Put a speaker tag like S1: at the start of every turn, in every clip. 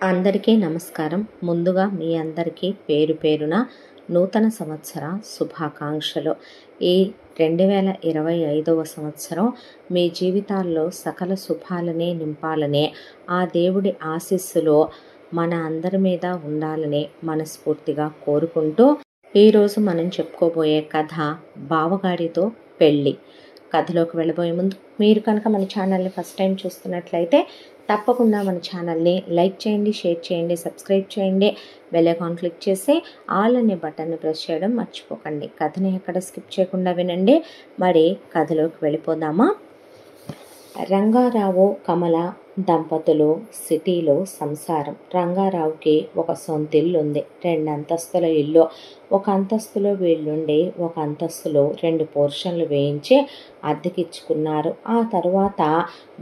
S1: అందరికీ నమస్కారం. ముందుగా మీ అందరికీ పేరు పేరున నూతన సంవత్సర శుభాకాంక్షలు. ఈ 2025వ సంవత్సరం మీ జీవితాల్లో సకల శుభాలని నింపాలని, ఆ దేవుడి ఆశీస్సులు మన అందరి మీద ఉండాలని మనస్ఫూర్తిగా కోరుకుంటూ, ఈరోజు మనం చెప్పుకోబోయే కథ బావగాడితో పెళ్ళి. కథలోకి వెళ్ళబోయే ముందు మీరు కనుక మన ఛానల్ని ఫస్ట్ టైం చూస్తున్నట్లయితే తప్పకుండా మన ఛానల్ని లైక్ చేయండి, షేర్ చేయండి, సబ్స్క్రైబ్ చేయండి, బెల్ ఐకాన్ క్లిక్ చేసి ఆల్ అనే బటన్ని ప్రెస్ చేయడం మర్చిపోకండి. కథని ఎక్కడ స్కిప్ చేయకుండా వినండి. మరి కథలోకి వెళ్ళిపోదామా? రంగారావు కమల దంపతులు సిటీలో సంసారం. రంగారావుకి ఒక సొంత ఇల్లు ఉంది, 2 అంతస్తుల ఇల్లు. ఒక అంతస్తులో వీళ్ళుండి ఒక అంతస్తులో 2 పోర్షన్లు వేయించి అద్దెకిచ్చుకున్నారు. ఆ తర్వాత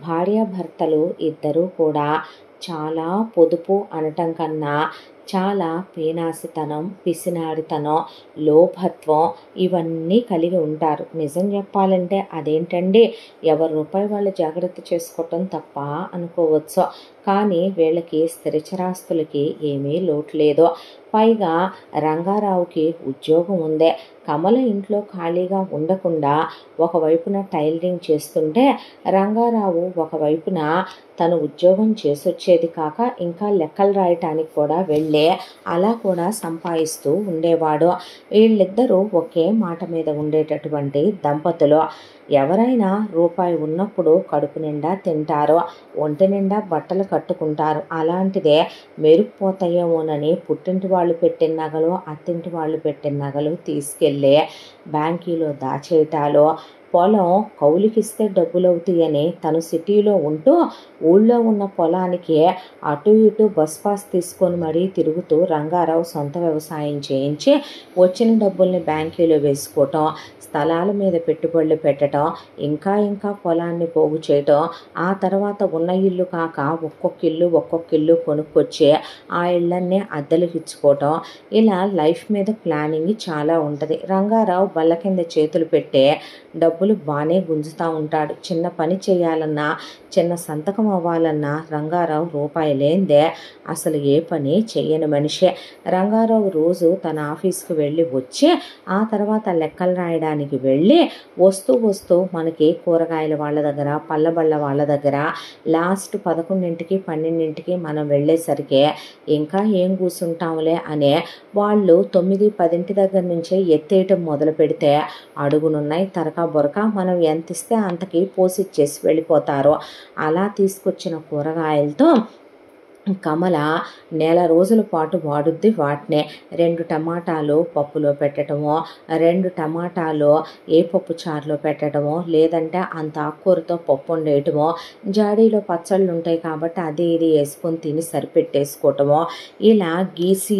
S1: భార్యాభర్తలు ఇద్దరూ కూడా చాలా పొదుపు అనటం కన్నా చాలా పీనాసితనం, పిసినారితనం, లోభత్వం ఇవన్నీ కలిగి ఉంటారు. నిజం చెప్పాలంటే అదేంటండి, ఎవరి రూపాయి వాళ్ళు జాగ్రత్త చేసుకోవటం తప్ప అనుకోవచ్చు. కానీ వీళ్ళకి స్థిరచరాస్తులకి ఏమీ లోటు లేదు. పైగా రంగారావుకి ఉద్యోగం ఉందే. కమల ఇంట్లో ఖాళీగా ఉండకుండా ఒకవైపున టైలరింగ్ చేస్తుంటే రంగారావు ఒకవైపున తను ఉద్యోగం చేసొచ్చేది కాక ఇంకా లెక్కలు రాయటానికి కూడా వెళ్ళి అలా కూడా సంపాదిస్తూ ఉండేవాడు. వీళ్ళిద్దరూ ఒకే మాట మీద ఉండేటటువంటి దంపతులు. ఎవరైనా రూపాయి ఉన్నప్పుడు కడుపు నిండా తింటారు, ఒంటి నిండా బట్టలు కట్టుకుంటారు. అలాంటిదే మెరుక్కుపోతాయేమోనని పుట్టింటి వాళ్ళు పెట్టిన నగలు, అత్తింటి వాళ్ళు పెట్టిన నగలు తీసుకెళ్ళి బ్యాంకీలో దాచేయటాలు, పొలం కౌలుకిస్తే డబ్బులు అవుతాయని తను సిటీలో ఉంటూ ఊళ్ళో ఉన్న పొలానికి అటు ఇటు బస్ పాస్ తీసుకొని మరీ తిరుగుతూ రంగారావు సొంత వ్యవసాయం చేయించి వచ్చిన డబ్బుల్ని బ్యాంకీలో వేసుకోవటం, స్థలాల మీద పెట్టుబడులు పెట్టడం, ఇంకా పొలాన్ని పోగు చేయటం, ఆ తర్వాత ఉన్న ఇల్లు కాక ఒక్కొక్క ఇల్లు కొనుక్కొచ్చి ఆ ఇళ్ళన్నీ అద్దెలకు ఇచ్చుకోవటం, ఇలా లైఫ్ మీద ప్లానింగ్ చాలా ఉంటుంది. రంగారావు బల్ల కింద చేతులు పెట్టే డబ్బులు బాగానే గుంజుతూ ఉంటాడు. చిన్న పని చేయాలన్నా, చిన్న సంతకం అవ్వాలన్నా రంగారావు రూపాయి లేనిదే అసలు ఏ పని చేయని మనిషే. రంగారావు రోజు తన ఆఫీస్కి వెళ్ళి వచ్చి ఆ తర్వాత లెక్కలు రాయడానికి వెళ్ళి వస్తూ మనకి కూరగాయల వాళ్ళ దగ్గర, పళ్ళబళ్ళ వాళ్ళ దగ్గర లాస్ట్ 11ంటికి 12ంటికి మనం వెళ్ళేసరికి ఇంకా ఏం కూర్చుంటాంలే అనే వాళ్ళు 9-10 దగ్గర నుంచే ఎత్తేయటం మొదలు పెడితే అడుగునున్నాయి తరక బొరక మనం ఎంత ఇస్తే అంతకి పోసిచ్చేసి వెళ్ళిపోతారు. అలా తీసుకొచ్చిన కూరగాయలతో కమల నెల రోజుల పాటు వాడుద్ది. వాటినే 2 టమాటాలు పప్పులో పెట్టడమో, 2 టమాటాలు ఏ పప్పు చారులో పెట్టడమో, లేదంటే అంత ఆకుకూరతో పప్పు వండేయటమో, జాడీలో పచ్చళ్ళు ఉంటాయి కాబట్టి అది ఇది వేసుకొని తిని సరిపెట్టేసుకోవటమో, ఇలా గీసి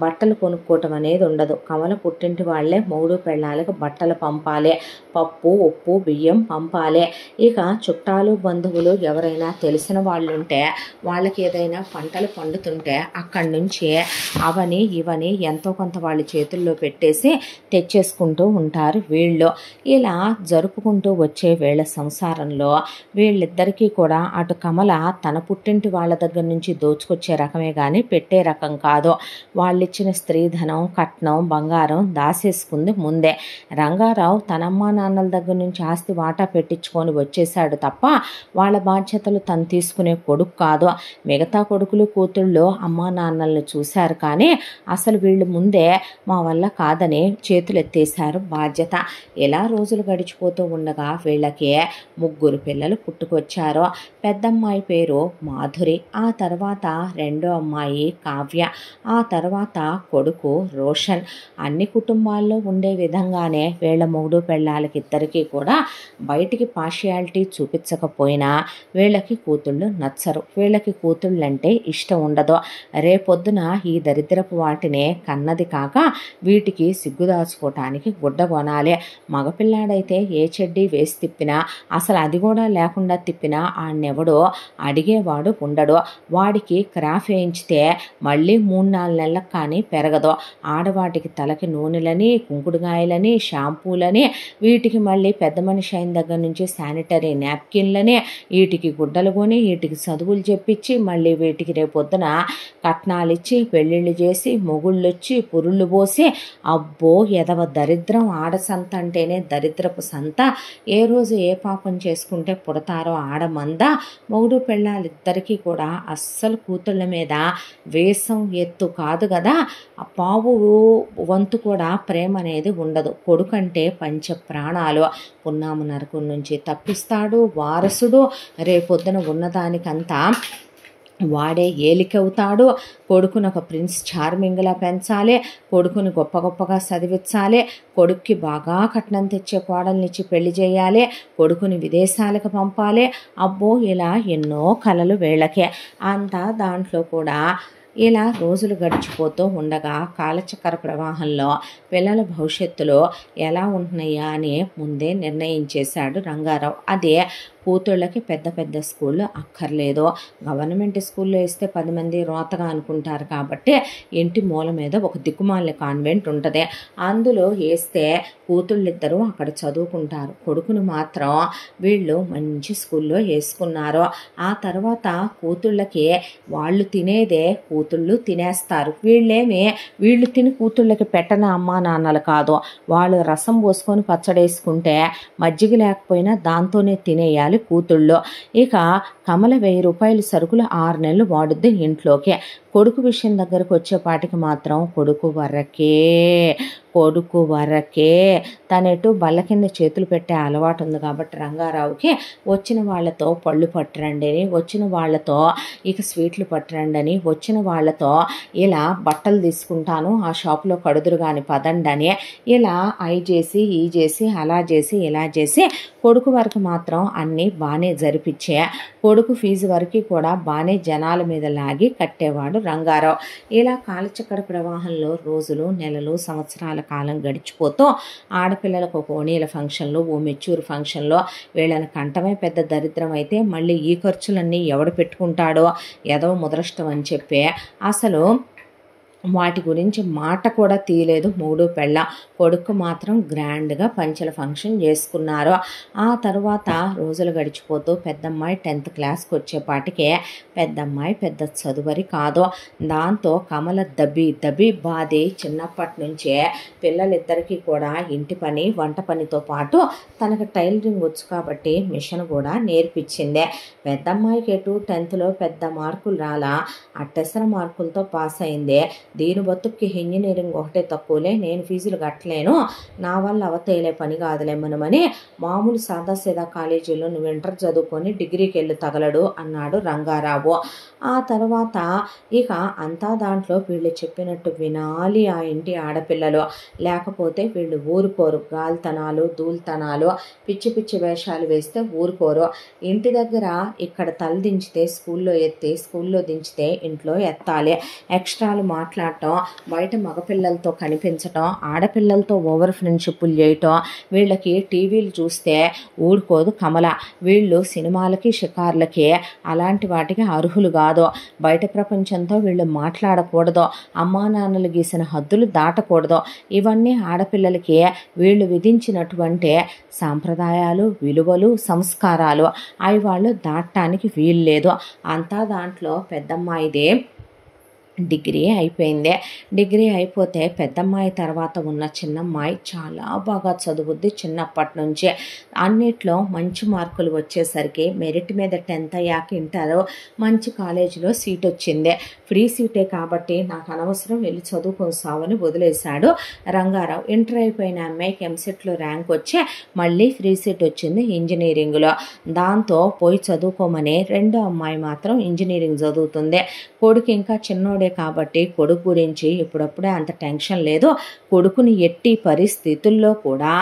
S1: బట్టలు కొనుక్కోవటం అనేది ఉండదు. కమల పుట్టింటి వాళ్ళే మొగుడు పెళ్ళాలకు బట్టలు పంపాలి, పప్పు ఉప్పు బియ్యం పంపాలి. ఇక చుట్టాలు బంధువులు ఎవరైనా తెలిసిన వాళ్ళు ఉంటే వాళ్ళకి ఏదైనా పంటలు పండుతుంటే అక్కడి నుంచి అవని ఇవని ఎంతో కొంత వాళ్ళ చేతుల్లో పెట్టేసి తెచ్చేసుకుంటూ ఉంటారు వీళ్ళు. ఇలా జరుపుకుంటూ వచ్చే వీళ్ళ సంసారంలో వీళ్ళిద్దరికీ కూడా అటు కమల తన పుట్టింటి వాళ్ళ దగ్గర నుంచి దోచుకొచ్చే రకమే కానీ పెట్టే రకం కాదు. వాళ్ళిచ్చిన స్త్రీధనం, కట్నం, బంగారం దాసేసుకుంది ముందే. రంగారావు తనమ్మా నాన్నల దగ్గర నుంచి ఆస్తి వాటా పెట్టించుకొని వచ్చేసాడు తప్ప వాళ్ళ బాధ్యతలు తను తీసుకునే కొడుకు కాదు. మిగతా కొడుకులు కూతుళ్ళు అమ్మా నాన్నల్ని చూశారు కానీ అసలు వీళ్ళు ముందే మా వల్ల కాదని చేతులు ఎత్తేశారు బాధ్యత. ఇలా రోజులు గడిచిపోతూ ఉండగా వీళ్ళకి 3 పిల్లలు పుట్టుకొచ్చారు. పెద్దమ్మాయి పేరు మాధురి, ఆ తర్వాత రెండో అమ్మాయి కావ్య, ఆ తర్వాత కొడుకు రోషన్. అన్ని కుటుంబాల్లో ఉండే విధంగానే వీళ్ళ మొగుడు పెళ్ళాలకి ఇద్దరికీ కూడా బయటికి పార్షియాలిటీ చూపించకపోయినా వీళ్ళకి కూతుళ్ళు నచ్చరు. వీళ్ళకి కూతుళ్ళంటే ఇష్టం ఉండదు. రేపొద్దున ఈ దరిద్రపు వాటినే కన్నది కాక వీటికి సిగ్గు దాచుకోవటానికి గుడ్డ కొనాలి. మగపిల్లాడైతే ఏ చెడ్డీ వేసి తిప్పినా, అసలు అది కూడా లేకుండా తిప్పినా ఆడెవడో అడిగేవాడు ఉండడు. వాడికి క్రాఫ్ వేయించితే మళ్ళీ 3-4 నెలలకు కానీ పెరగదు. ఆడవాటికి తలకి నూనెలని, కుంకుడుగాయలని, షాంపూలని, వీటికి మళ్ళీ పెద్ద మనిషి అయిన దగ్గర నుంచి శానిటరీ నాప్కిన్లని, వీటికి గుడ్డలు కొని వీటికి చదువులు చెప్పించి మళ్ళీ వీటికి రేపొద్దున కట్నాలు ఇచ్చి పెళ్ళిళ్ళు చేసి మొగుళ్ళు వచ్చి పురుళ్ళు పోసి అబ్బో ఎదవ దరిద్రం. ఆడసంత అంటేనే దరిద్రపు సంత. ఏ రోజు ఏ పాపం చేసుకుంటే పుడతారో ఆడమంద. మొగుడు పెళ్ళాలిద్దరికీ కూడా అస్సలు కూతుళ్ళ మీద వేసం ఎత్తు కాదు కదా. ఆ పావు వంతు కూడా ప్రేమ అనేది ఉండదు. కొడుకంటే పంచ ప్రాణాలు. పున్నాము నరకం నుంచి తప్పిస్తాడు వారసుడు. రేపొద్దున ఉన్నదానికంతా వాడే ఏలికవుతాడు. కొడుకుని ఒక ప్రిన్స్ చార్మింగ్లా పెంచాలి, కొడుకుని గొప్ప గొప్పగా చదివించాలి, కొడుక్కి బాగా కట్నం తెచ్చే కోడల్నిచ్చి పెళ్లి చేయాలి, కొడుకుని విదేశాలకు పంపాలి. అబ్బో ఇలా ఎన్నో కలలు వీళ్ళకే. అంతా దాంట్లో కూడా ఇలా రోజులు గడిచిపోతూ ఉండగా కాలచక్ర ప్రవాహంలో పిల్లల భవిష్యత్తులో ఎలా ఉంటున్నాయా అని ముందే నిర్ణయించేశాడు రంగారావు. అదే కూతుళ్ళకి పెద్ద పెద్ద స్కూళ్ళు అక్కర్లేదు. గవర్నమెంట్ స్కూల్లో వేస్తే 10 మంది రోతగా అనుకుంటారు కాబట్టి ఇంటి మూల మీద ఒక దిక్కుమాల కాన్వెంట్ ఉంటుంది. అందులో వేస్తే కూతుళ్ళిద్దరూ అక్కడ చదువుకుంటారు. కొడుకును మాత్రం వీళ్ళు మంచి స్కూల్లో వేసుకున్నారు. ఆ తర్వాత కూతుళ్ళకి వాళ్ళు తినేదే కూతుళ్ళు తినేస్తారు. వీళ్ళు తిని కూతుళ్ళకి పెట్టని అమ్మా నాన్నలు కాదు. వాళ్ళు రసం పోసుకొని పచ్చడేసుకుంటే మజ్జిగ లేకపోయినా దాంతోనే తినేయాలి కూతుళ్ళు. ఇక కమల 1000 రూపాయలు సరుకులు 6 నెలలు వాడుద్ది ఇంట్లోకి. కొడుకు విషయం దగ్గరకు వచ్చేపాటికి మాత్రం కొడుకు వరకే తనెటు బల్ల కింద చేతులు పెట్టే అలవాటు ఉంది కాబట్టి రంగారావుకి వచ్చిన వాళ్ళతో పళ్ళు పట్టరండి అని, వచ్చిన వాళ్ళతో ఇక స్వీట్లు పట్టరండి అని, వచ్చిన వాళ్ళతో ఇలా బట్టలు తీసుకుంటాను ఆ షాపులో కడుదురు కానీ పదండి అని, ఇలా అయి చేసి ఈ చేసి అలా చేసి ఇలా చేసి కొడుకు వరకు మాత్రం అన్నీ బాగానే జరిపించే. కొడుకు ఫీజు వరకు కూడా బాగానే జనాల మీద లాగి కట్టేవాడు రంగారావు. ఇలా కాలచక్ర ప్రవాహంలో రోజులు నెలలు సంవత్సరాల కాలం గడిచిపోతూ ఆడపిల్లలకు ఒక ఓణీల ఫంక్షన్లు ఓ మెచ్యూర్ ఫంక్షన్లో వీళ్ళని కంటమే పెద్ద దరిద్రం అయితే మళ్ళీ ఈ ఖర్చులన్నీ ఎవడు పెట్టుకుంటాడో ఏదో ముదరష్టం అని చెప్పి అసలు వాటి గురించి మాట కూడా తీయలేదు మూడు పెళ్ళ. కొడుకు మాత్రం గ్రాండ్గా పంచెల ఫంక్షన్ చేసుకున్నారు. ఆ తర్వాత రోజులు గడిచిపోతూ పెద్దమ్మాయి 10th క్లాస్కి వచ్చేపాటికే పెద్దమ్మాయి పెద్ద చదువరి కాదు. దాంతో కమల దబి బాధి చిన్నప్పటి నుంచే పిల్లలిద్దరికీ కూడా ఇంటి పని వంట పనితో పాటు తనకు టైలరింగ్ వచ్చు కాబట్టి మిషన్ కూడా నేర్పించిందే. పెద్దమ్మాయికి ఎటు 10thలో పెద్ద మార్కులు రాలా, అట్టెసర మార్కులతో పాస్ అయిందే. దీని బతుక్కి ఇంజనీరింగ్ ఒకటే తక్కువలే, నేను ఫీజులు కట్టలేను, నా వల్ల అవతేలే పని కాదులే మనమని మామూలు సాదాసీదా కాలేజీలో నువ్వు ఇంటర్ చదువుకొని డిగ్రీకి వెళ్ళి తగలడు అన్నాడు రంగారావు. ఆ తర్వాత ఇక అంతా దాంట్లో వీళ్ళు చెప్పినట్టు వినాలి ఆ ఇంటి ఆడపిల్లలు, లేకపోతే వీళ్ళు ఊరుకోరు. గాల్తనాలు దూల్తనాలు పిచ్చి పిచ్చి వేషాలు వేస్తే ఊరుకోరు. ఇంటి దగ్గర ఇక్కడ తల దించితే స్కూల్లో ఎత్తి, స్కూల్లో దించితే ఇంట్లో ఎత్తాలి. ఎక్స్ట్రాలు మాట్లాడటం, బయట మగపిల్లలతో కనిపించటం, ఆడపిల్లలతో ఓవర్ ఫ్రెండ్షిప్లు చేయటం, వీళ్ళకి టీవీలు చూస్తే ఊరుకోదు కమల. వీళ్ళు సినిమాలకి షికార్లకి అలాంటి వాటికి అర్హులు కాదు. బయట ప్రపంచంతో వీళ్ళు మాట్లాడకూడదు, అమ్మా నాన్నలు గీసిన హద్దులు దాటకూడదు. ఇవన్నీ ఆడపిల్లలకి వీళ్ళు విధించినటువంటి సాంప్రదాయాలు, విలువలు, సంస్కారాలు. అవి వాళ్ళు దాటడానికి వీల్లేదు. అంతా దాంట్లో పెద్దమ్మాయిదే డిగ్రీ అయిపోయింది. డిగ్రీ అయిపోతే పెద్దమ్మాయి తర్వాత ఉన్న చిన్నమ్మాయి చాలా బాగా చదువుద్ది చిన్నప్పటి నుంచే. అన్నిట్లో మంచి మార్కులు వచ్చేసరికి మెరిట్ మీద 10th అయ్యాక ఇంటర్ మంచి కాలేజీలో సీట్ వచ్చింది. ఫ్రీ సీటే కాబట్టి నాకు అనవసరం వెళ్ళి చదువుకొని సావని వదిలేశాడు రంగారావు. ఇంటర్ అయిపోయిన అమ్మాయికి ఎంసెట్లో ర్యాంక్ వచ్చి మళ్ళీ ఫ్రీ సీట్ వచ్చింది ఇంజనీరింగ్లో. దాంతో పోయి చదువుకోమని రెండో అమ్మాయి మాత్రం ఇంజనీరింగ్ చదువుతుంది. కొడుకు ఇంకా చిన్నోడే కాబట్టి కొడుకు గురించి ఇప్పుడప్పుడే అంత టెన్షన్ లేదు. కొడుకుని ఎట్టి పరిస్థితుల్లో కూడా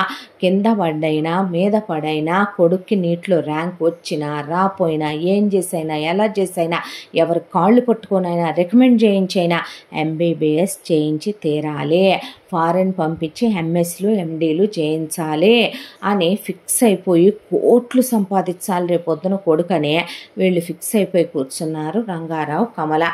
S1: కింద పడ్డైనా మీద పడైనా కొడుక్కి నీటిలో ర్యాంక్ వచ్చినా రాపోయినా ఏం చేసైనా ఎలా చేసైనా ఎవరి కాళ్ళు పట్టుకోనైనా రికమెండ్ చేయించైనా MBBS చేయించి తీరాలి. ఫారెన్ పంపించి ఎంఎస్లు ఎండీలు చేయించాలి అని ఫిక్స్ అయిపోయి కోట్లు సంపాదించాలి రేపొద్దున కొడుకనే వీళ్ళు ఫిక్స్ అయిపోయి కూర్చున్నారు రంగారావు కమల.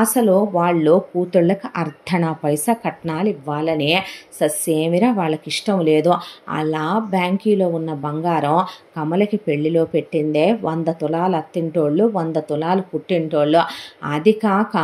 S1: అసలు వాళ్ళు కూతుళ్ళకి అర్ధనా పైసా కట్నాలు ఇవ్వాలని ససేమిరా వాళ్ళకి ఇష్టం లేదు. అలా బ్యాంకీలో ఉన్న బంగారం కమలకి పెళ్లిలో పెట్టిందే 100 తులాలు అత్తింటోళ్ళు, 100 తులాలు పుట్టింటోళ్ళు. అది కాక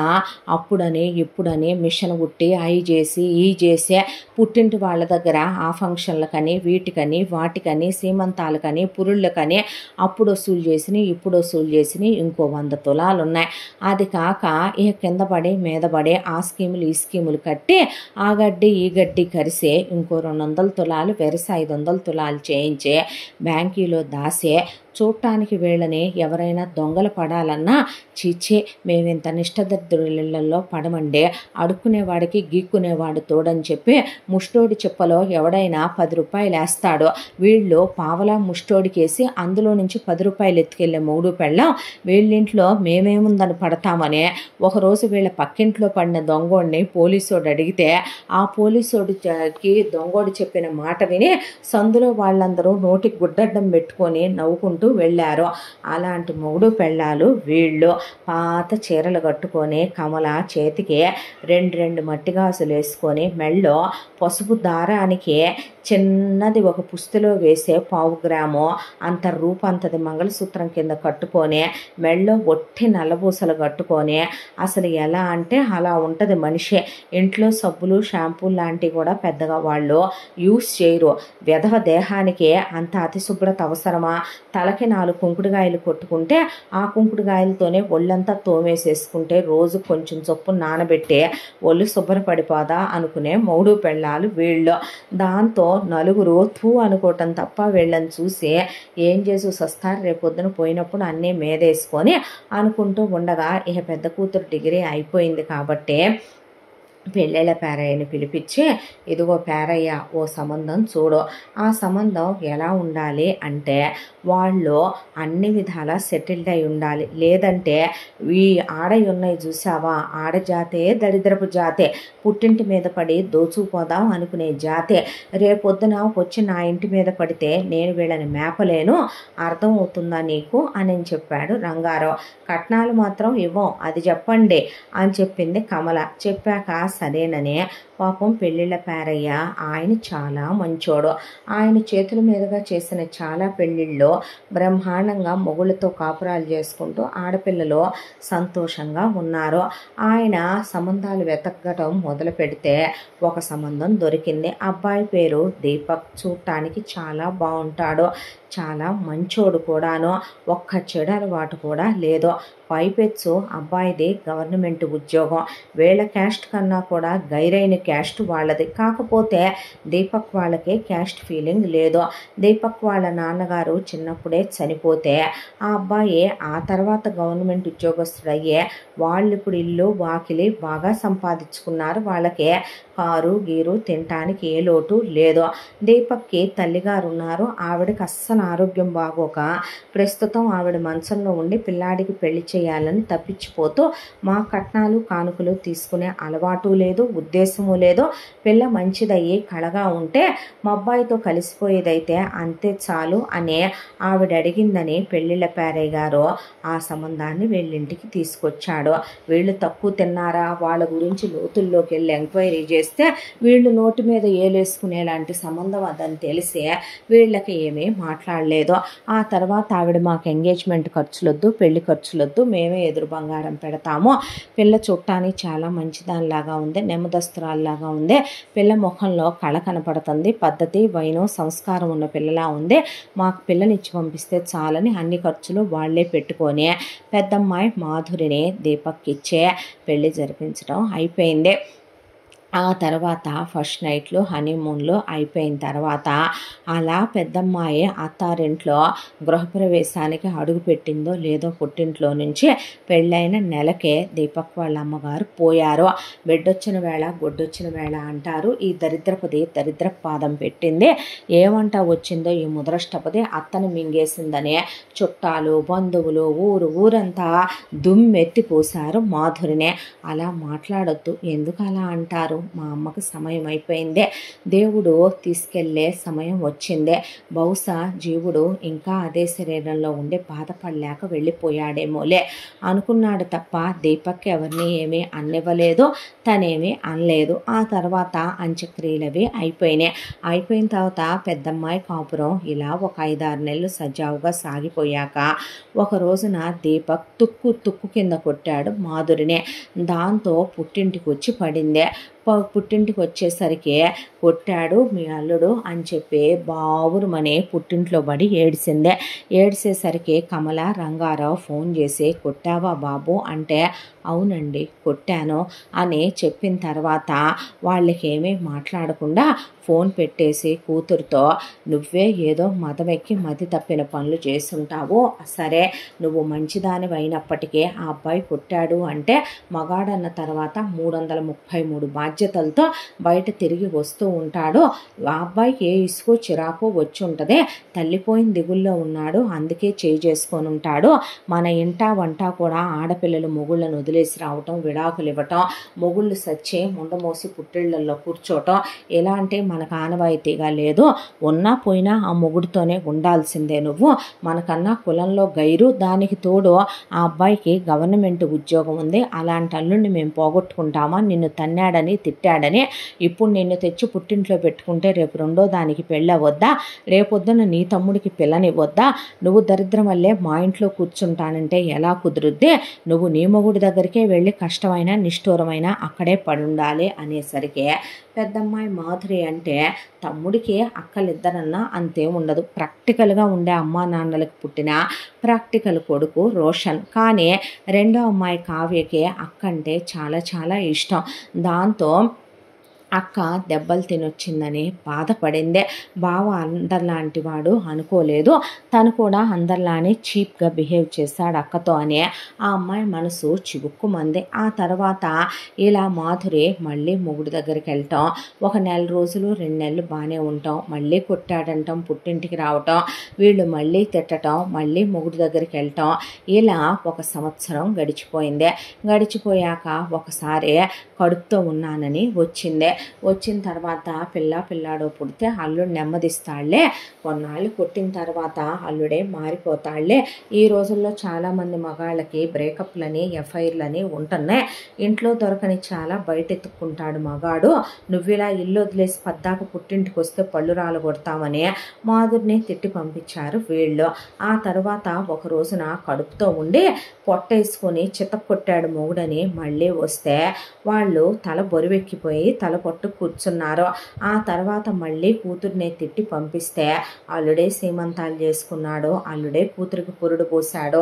S1: అప్పుడని ఇప్పుడని మిషన్ కుట్టి అవి చేసి ఈ చేసే పుట్టింటి వాళ్ళ దగ్గర ఆ ఫంక్షన్లకని వీటికని వాటికని సీమంతాలకని పురుళ్ళకని అప్పుడు వసూలు చేసినాయి ఇప్పుడు వసూలు చేసినాయి ఇంకో 100 తులాలు ఉన్నాయి. అది కాక ఇక కింద పడి మీద పడి ఆ స్కీములు ఈ స్కీములు కట్టి ఆ గడ్డి ఈ గడ్డి కరిసే ఇంకో 200 తులాలు వెరసి 500 తులాలు చేయించే బ్యాంకీలో దాసే చూడటానికి వీళ్ళని ఎవరైనా దొంగలు పడాలన్నా చీచే మేమింత నిష్టదరిద్రులలో పడమండే అడుక్కునేవాడికి గీక్కునేవాడు తోడని చెప్పి ముష్టోడి చెప్పలో ఎవడైనా 10 రూపాయలు వేస్తాడో వీళ్ళు పావలా ముష్టోడికేసి అందులో నుంచి 10 రూపాయలు ఎత్తుకెళ్ళే మూడు పెళ్ళం వీళ్ళింట్లో మేమేముందని పడతామని ఒకరోజు వీళ్ళ పక్కింట్లో పడిన దొంగోడిని పోలీసోడు అడిగితే ఆ పోలీసోడికి దొంగోడు చెప్పిన మాట విని సందులో వాళ్ళందరూ నోటికి గుడ్డడ్డం పెట్టుకొని నవ్వుకుంటూ వెళ్ళారు. అలాంటి మూడు పెళ్ళాలు వీళ్ళు. పాత చీరలు కట్టుకొని కమల చేతికి 2 మట్టి గాజులు వేసుకొని మెళ్ళో పసుపు దారానికి చిన్నది ఒక పుస్తలో వేసే 1/4 గ్రాము అంత రూపంతది మంగళసూత్రం కింద కట్టుకొని మెళ్ళో ఒట్టి నల్లబూసలు కట్టుకొని అసలు ఎలా అంటే అలా ఉంటుంది మనిషి. ఇంట్లో సబ్బులు షాంపూలు లాంటివి కూడా పెద్దగా వాళ్ళు యూస్ చేయరు. వెధవ దేహానికి అంత అతిశుభ్రత అవసరమా? తలకి 4 కుంకుడుగాయలు కొట్టుకుంటే ఆ కుంకుడుగాయలతోనే ఒళ్ళంతా తోమేసేసుకుంటే రోజు కొంచెం చొప్పు నానబెట్టే ఒళ్ళు శుభ్రపడిపోదా అనుకునే మూడు పెళ్ళాలు వీళ్ళు. దాంతో నలుగురు తూ అనుకోవటం తప్ప వీళ్ళని చూసి ఏం చేసి సస్తారు రేపొద్దున పోయినప్పుడు అన్నీ మేదేసుకొని అనుకుంటూ ఉండగా ఇక పెద్ద కూతురు డిగ్రీ అయిపోయింది కాబట్టి పెళ్ళిళ్ళ పేరయ్యని పిలిపించి ఇదిగో పేరయ్య ఓ సంబంధం చూడు. ఆ సంబంధం ఎలా ఉండాలి అంటే వాళ్ళు అన్ని విధాలా సెటిల్డ్ అయి ఉండాలి. లేదంటే ఈ ఆడై ఉన్నాయి చూసావా ఆడజాతే దరిద్రపు జాతే పుట్టింటి మీద పడి దోచుకుపోదాం అనుకునే జాతే రేపొద్దున వచ్చి నా ఇంటి మీద పడితే నేను వీళ్ళని మేపలేను అర్థం అవుతుందా నీకు అని చెప్పాడు రంగారావు. కట్నాలు మాత్రం ఇవ్వం అది చెప్పండి అని చెప్పింది కమల. చెప్పాక సరేననే పాపం పెళ్ళిళ్ళ పేరయ్య ఆయన చాలా మంచోడు. ఆయన చేతుల మీదుగా చేసిన చాలా పెళ్ళిళ్ళు బ్రహ్మాండంగా మొగుళ్ళతో కాపురాలు చేసుకుంటూ ఆడపిల్లలు సంతోషంగా ఉన్నారు. ఆయన సంబంధాలు వెతకటం మొదలు పెడితే ఒక సంబంధం దొరికింది. అబ్బాయి పేరు దీపక్. చూడటానికి చాలా బాగుంటాడు, చాలా మంచోడు కూడాను, ఒక్క చెడు అలవాటు కూడా లేదు. పైపెచ్చు అబ్బాయిది గవర్నమెంట్ ఉద్యోగం. వీళ్ళ క్యాస్ట్ కన్నా కూడా గైరైన క్యాస్ట్ వాళ్ళది. కాకపోతే దీపక్ వాళ్ళకి క్యాస్ట్ ఫీలింగ్ లేదు. దీపక్ వాళ్ళ నాన్నగారు చిన్నప్పుడే చనిపోతే ఆ అబ్బాయి ఆ తర్వాత గవర్నమెంట్ ఉద్యోగస్తుడయ్యే వాళ్ళు ఇప్పుడు ఇల్లు వాకిలి బాగా సంపాదించుకున్నారు. వాళ్ళకి కారు గీరు తినటానికి ఏ లోటు లేదు. దీపక్కి తల్లిగారు ఉన్నారు. ఆవిడకి అస్సలు ఆరోగ్యం బాగోక ప్రస్తుతం ఆవిడ మంచంలో ఉండి పిల్లాడికి పెళ్లి చేయాలని తప్పించిపోతూ మా కట్నాలు కానుకలు తీసుకునే అలవాటు లేదు, ఉద్దేశము లేదు. పిల్ల మంచిదయ్యి కళగా ఉంటే మా అబ్బాయితో కలిసిపోయేదైతే అంతే చాలు అనే ఆవిడ అడిగిందని పెళ్ళిళ్ళ పేరయ్య గారు ఆ సంబంధాన్ని వీళ్ళింటికి తీసుకొచ్చాడు. వీళ్ళు తక్కువ తిన్నారా వాళ్ళ గురించి లోతుల్లోకి వెళ్ళి ఎంక్వైరీ చేస్తే వీళ్ళు నోటి మీద ఏలేసుకునేలాంటి సంబంధం అదని తెలిసి వీళ్ళకి ఏమీ మాట్లాడలేదు. ఆ తర్వాత ఆవిడ మాకు ఎంగేజ్మెంట్ ఖర్చులొద్దు, పెళ్లి ఖర్చులొద్దు, మేమే ఎదురు బంగారం పెడతాము. పిల్ల చుట్టానికి చాలా మంచిదానిలాగా ఉంది, నెమ్మదస్తురాల్లాగా ఉంది. పిల్ల ముఖంలో కళ కనపడుతుంది, పద్ధతి వైనం సంస్కారం ఉన్న పిల్లలా ఉంది. మాకు పిల్లనిచ్చి పంపిస్తే చాలని అన్ని ఖర్చులు వాళ్లే పెట్టుకొని పెద్దమ్మాయి మాధురిని దీపక్ ఇచ్చే పెళ్లి జరిపించడం అయిపోయింది. ఆ తర్వాత ఫస్ట్ నైట్లు హనీమూన్లు అయిపోయిన తర్వాత అలా పెద్దమ్మాయి అత్తారింట్లో గృహప్రవేశానికి అడుగు పెట్టిందో లేదో పుట్టింట్లో నుంచి పెళ్ళైన నెలకే దీపక్ వాళ్ళ అమ్మగారు పోయారు. బిడ్డొచ్చిన వేళ గొడ్డొచ్చిన వేళ అంటారు. ఈ దరిద్రపది దరిద్ర పాదం పెట్టింది. ఏమంటా వచ్చిందో ఈ ముద్రష్టపది అత్తను మింగేసిందనే చుట్టాలు బంధువులు ఊరంతా దుమ్మెత్తి పోశారు మాధురినే. అలా మాట్లాడొద్దు, ఎందుకు అలా అంటారు, మా అమ్మకు సమయం అయిపోయిందే, దేవుడు తీసుకెళ్లే సమయం వచ్చిందే, బహుశా జీవుడు ఇంకా అదే శరీరంలో ఉండి బాధపడలేక వెళ్ళిపోయాడేమోలే అనుకున్నాడు తప్ప దీపక్ ఎవరిని ఏమీ అన్నివ్వలేదు, తనేమీ అనలేదు. ఆ తర్వాత అంత్యక్రియలవి అయిపోయిన తర్వాత పెద్దమ్మాయి కాపురం ఇలా ఒక 5-6 నెలలు సజావుగా సాగిపోయాక ఒక రోజున దీపక్ తుక్కు కింద కొట్టాడు మాధురిని. దాంతో పుట్టింటికి వచ్చి పడిందే. పుట్టింటికి వచ్చేసరికి కొట్టాడు మీ అల్లుడు అని చెప్పి బావురుమని పుట్టింట్లో పడి ఏడిసేసరికి కమల రంగారావు ఫోన్ చేసి కొట్టావా బాబు అంటే అవునండి కొట్టాను అని చెప్పిన తర్వాత వాళ్ళకేమీ మాట్లాడకుండా ఫోన్ పెట్టేసి కూతురుతో నువ్వే ఏదో మదమెక్కి మతి తప్పిన పనులు చేస్తుంటావు, సరే నువ్వు మంచిదానివి అయినప్పటికీ ఆ అబ్బాయి కొట్టాడు అంటే మగాడన్న తర్వాత 333 బాధ్యతలతో బయట తిరిగి వస్తూ ఉంటాడు, ఆ అబ్బాయికి ఏ ఇసుకు చిరాకు వచ్చి ఉంటుంది, తల్లిపోయిన దిగుల్లో ఉన్నాడు అందుకే చేయి చేసుకొని ఉంటాడు, మన ఇంట వంట కూడా ఆడపిల్లలు మొగుళ్ళను వదిలేసి రావటం, విడాకులు ఇవ్వటం, మొగుళ్ళు సచ్చి ముండమోసి పుట్టిళ్లలో కూర్చోవటం ఇలాంటి మనకు ఆనవాయితీగా లేదు, ఉన్నా పోయినా ఆ మొగుడితోనే ఉండాల్సిందే నువ్వు, మనకన్నా కులంలో గైరు, దానికి తోడు ఆ అబ్బాయికి గవర్నమెంట్ ఉద్యోగం ఉంది, అలాంటి అల్లుడిని మేము పోగొట్టుకుంటామా, నిన్ను తన్నాడని తిట్టాడని ఇప్పుడు నిన్ను తెచ్చి పుట్టింట్లో పెట్టుకుంటే రేపు రెండో దానికి పెళ్ళవద్దా, రేపొద్దున నీ తమ్ముడికి పిల్లనివ్వద్దా, నువ్వు దరిద్రం వల్లే మా ఇంట్లో కూర్చుంటానంటే ఎలా కుదురుద్ది, నువ్వు నీ మొగుడి దగ్గరికే వెళ్ళి కష్టమైన నిష్ఠూరమైన అక్కడే పడుండాలి అనేసరికి పెద్దమ్మాయి మాధురి అంటే తమ్ముడికి అక్కలిద్దరన్నా అంతే ఉండదు, ప్రాక్టికల్గా ఉండే అమ్మా నాన్నలకు పుట్టిన ప్రాక్టికల్ కొడుకు రోషన్, కానీ రెండో అమ్మాయి కావ్యకి అక్క అంటే చాలా చాలా ఇష్టం, దాంతో అక్క దెబ్బలు తినొచ్చిందని బాధపడిందే. బావ అందరిలాంటి వాడు అనుకోలేదు, తను కూడా అందరిలానే చీప్గా బిహేవ్ చేశాడు అక్కతో అని ఆ అమ్మాయి మనసు చివుక్కుమంది. ఆ తర్వాత ఇలా మాధురి మళ్ళీ మొగుడు దగ్గరికి వెళ్ళటం, ఒక నెల రోజులు 2 నెలలు బాగానే ఉంటాం, మళ్ళీ కొట్టాడంటాం, పుట్టింటికి రావటం, వీళ్ళు మళ్ళీ తిట్టడం, మళ్ళీ మొగుడు దగ్గరికి వెళ్ళటం, ఇలా 1 సంవత్సరం గడిచిపోయాక ఒకసారి కడుపుతో ఉన్నానని వచ్చిన తర్వాత పిల్లాడో పుడితే అల్లుడు నెమ్మదిస్తాళ్లే, కొన్నాళ్ళు కొట్టిన తర్వాత అల్లుడే మారిపోతాళ్లే, ఈ రోజుల్లో చాలామంది మగాళ్ళకి బ్రేకప్లని ఎఫ్ఐఆర్లని ఉంటున్నాయి, ఇంట్లో దొరకని చాలా బయట ఎత్తుక్కుంటాడు మగాడు, నువ్విలా ఇల్లు వదిలేసి పద్దాక పుట్టింటికి వస్తే పళ్ళు రాలు కొడతామని మాధురిని తిట్టి పంపించారు వీళ్ళు. ఆ తర్వాత ఒక రోజున కడుపుతో ఉండి పొట్టేసుకొని చితక్కొట్టాడు మొగుడని మళ్ళీ వస్తే వాళ్ళు తల బొరువెక్కిపోయి తల పట్టు కూర్చున్నారు. ఆ తర్వాత మళ్ళీ కూతుర్నే తిట్టి పంపిస్తే అల్లుడే సీమంతాలు చేసుకున్నాడు, అల్లుడే కూతురికి పురుడు పోశాడు.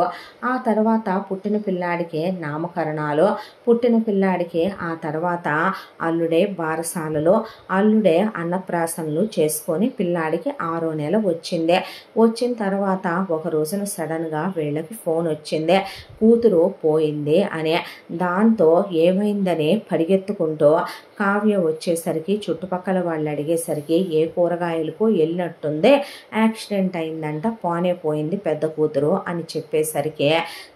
S1: ఆ తర్వాత పుట్టిన పిల్లాడికి నామకరణాలు, పుట్టిన పిల్లాడికి ఆ తర్వాత అల్లుడే బారసాలలో, అల్లుడే అన్నప్రాసనలు చేసుకొని పిల్లాడికి 6వ నెల వచ్చిన తర్వాత ఒక రోజున సడన్గా వీళ్ళకి ఫోన్ వచ్చింది, కూతురు పోయింది అని. దాంతో ఏమైందని పరిగెత్తుకుంటూ కావ్య వచ్చేసరికి చుట్టుపక్కల వాళ్ళు అడిగేసరికి ఏ కూరగాయలకు వెళ్ళినట్టుంది, యాక్సిడెంట్ అయిందంట, పోయింది పెద్ద కూతురు అని చెప్పేసరికి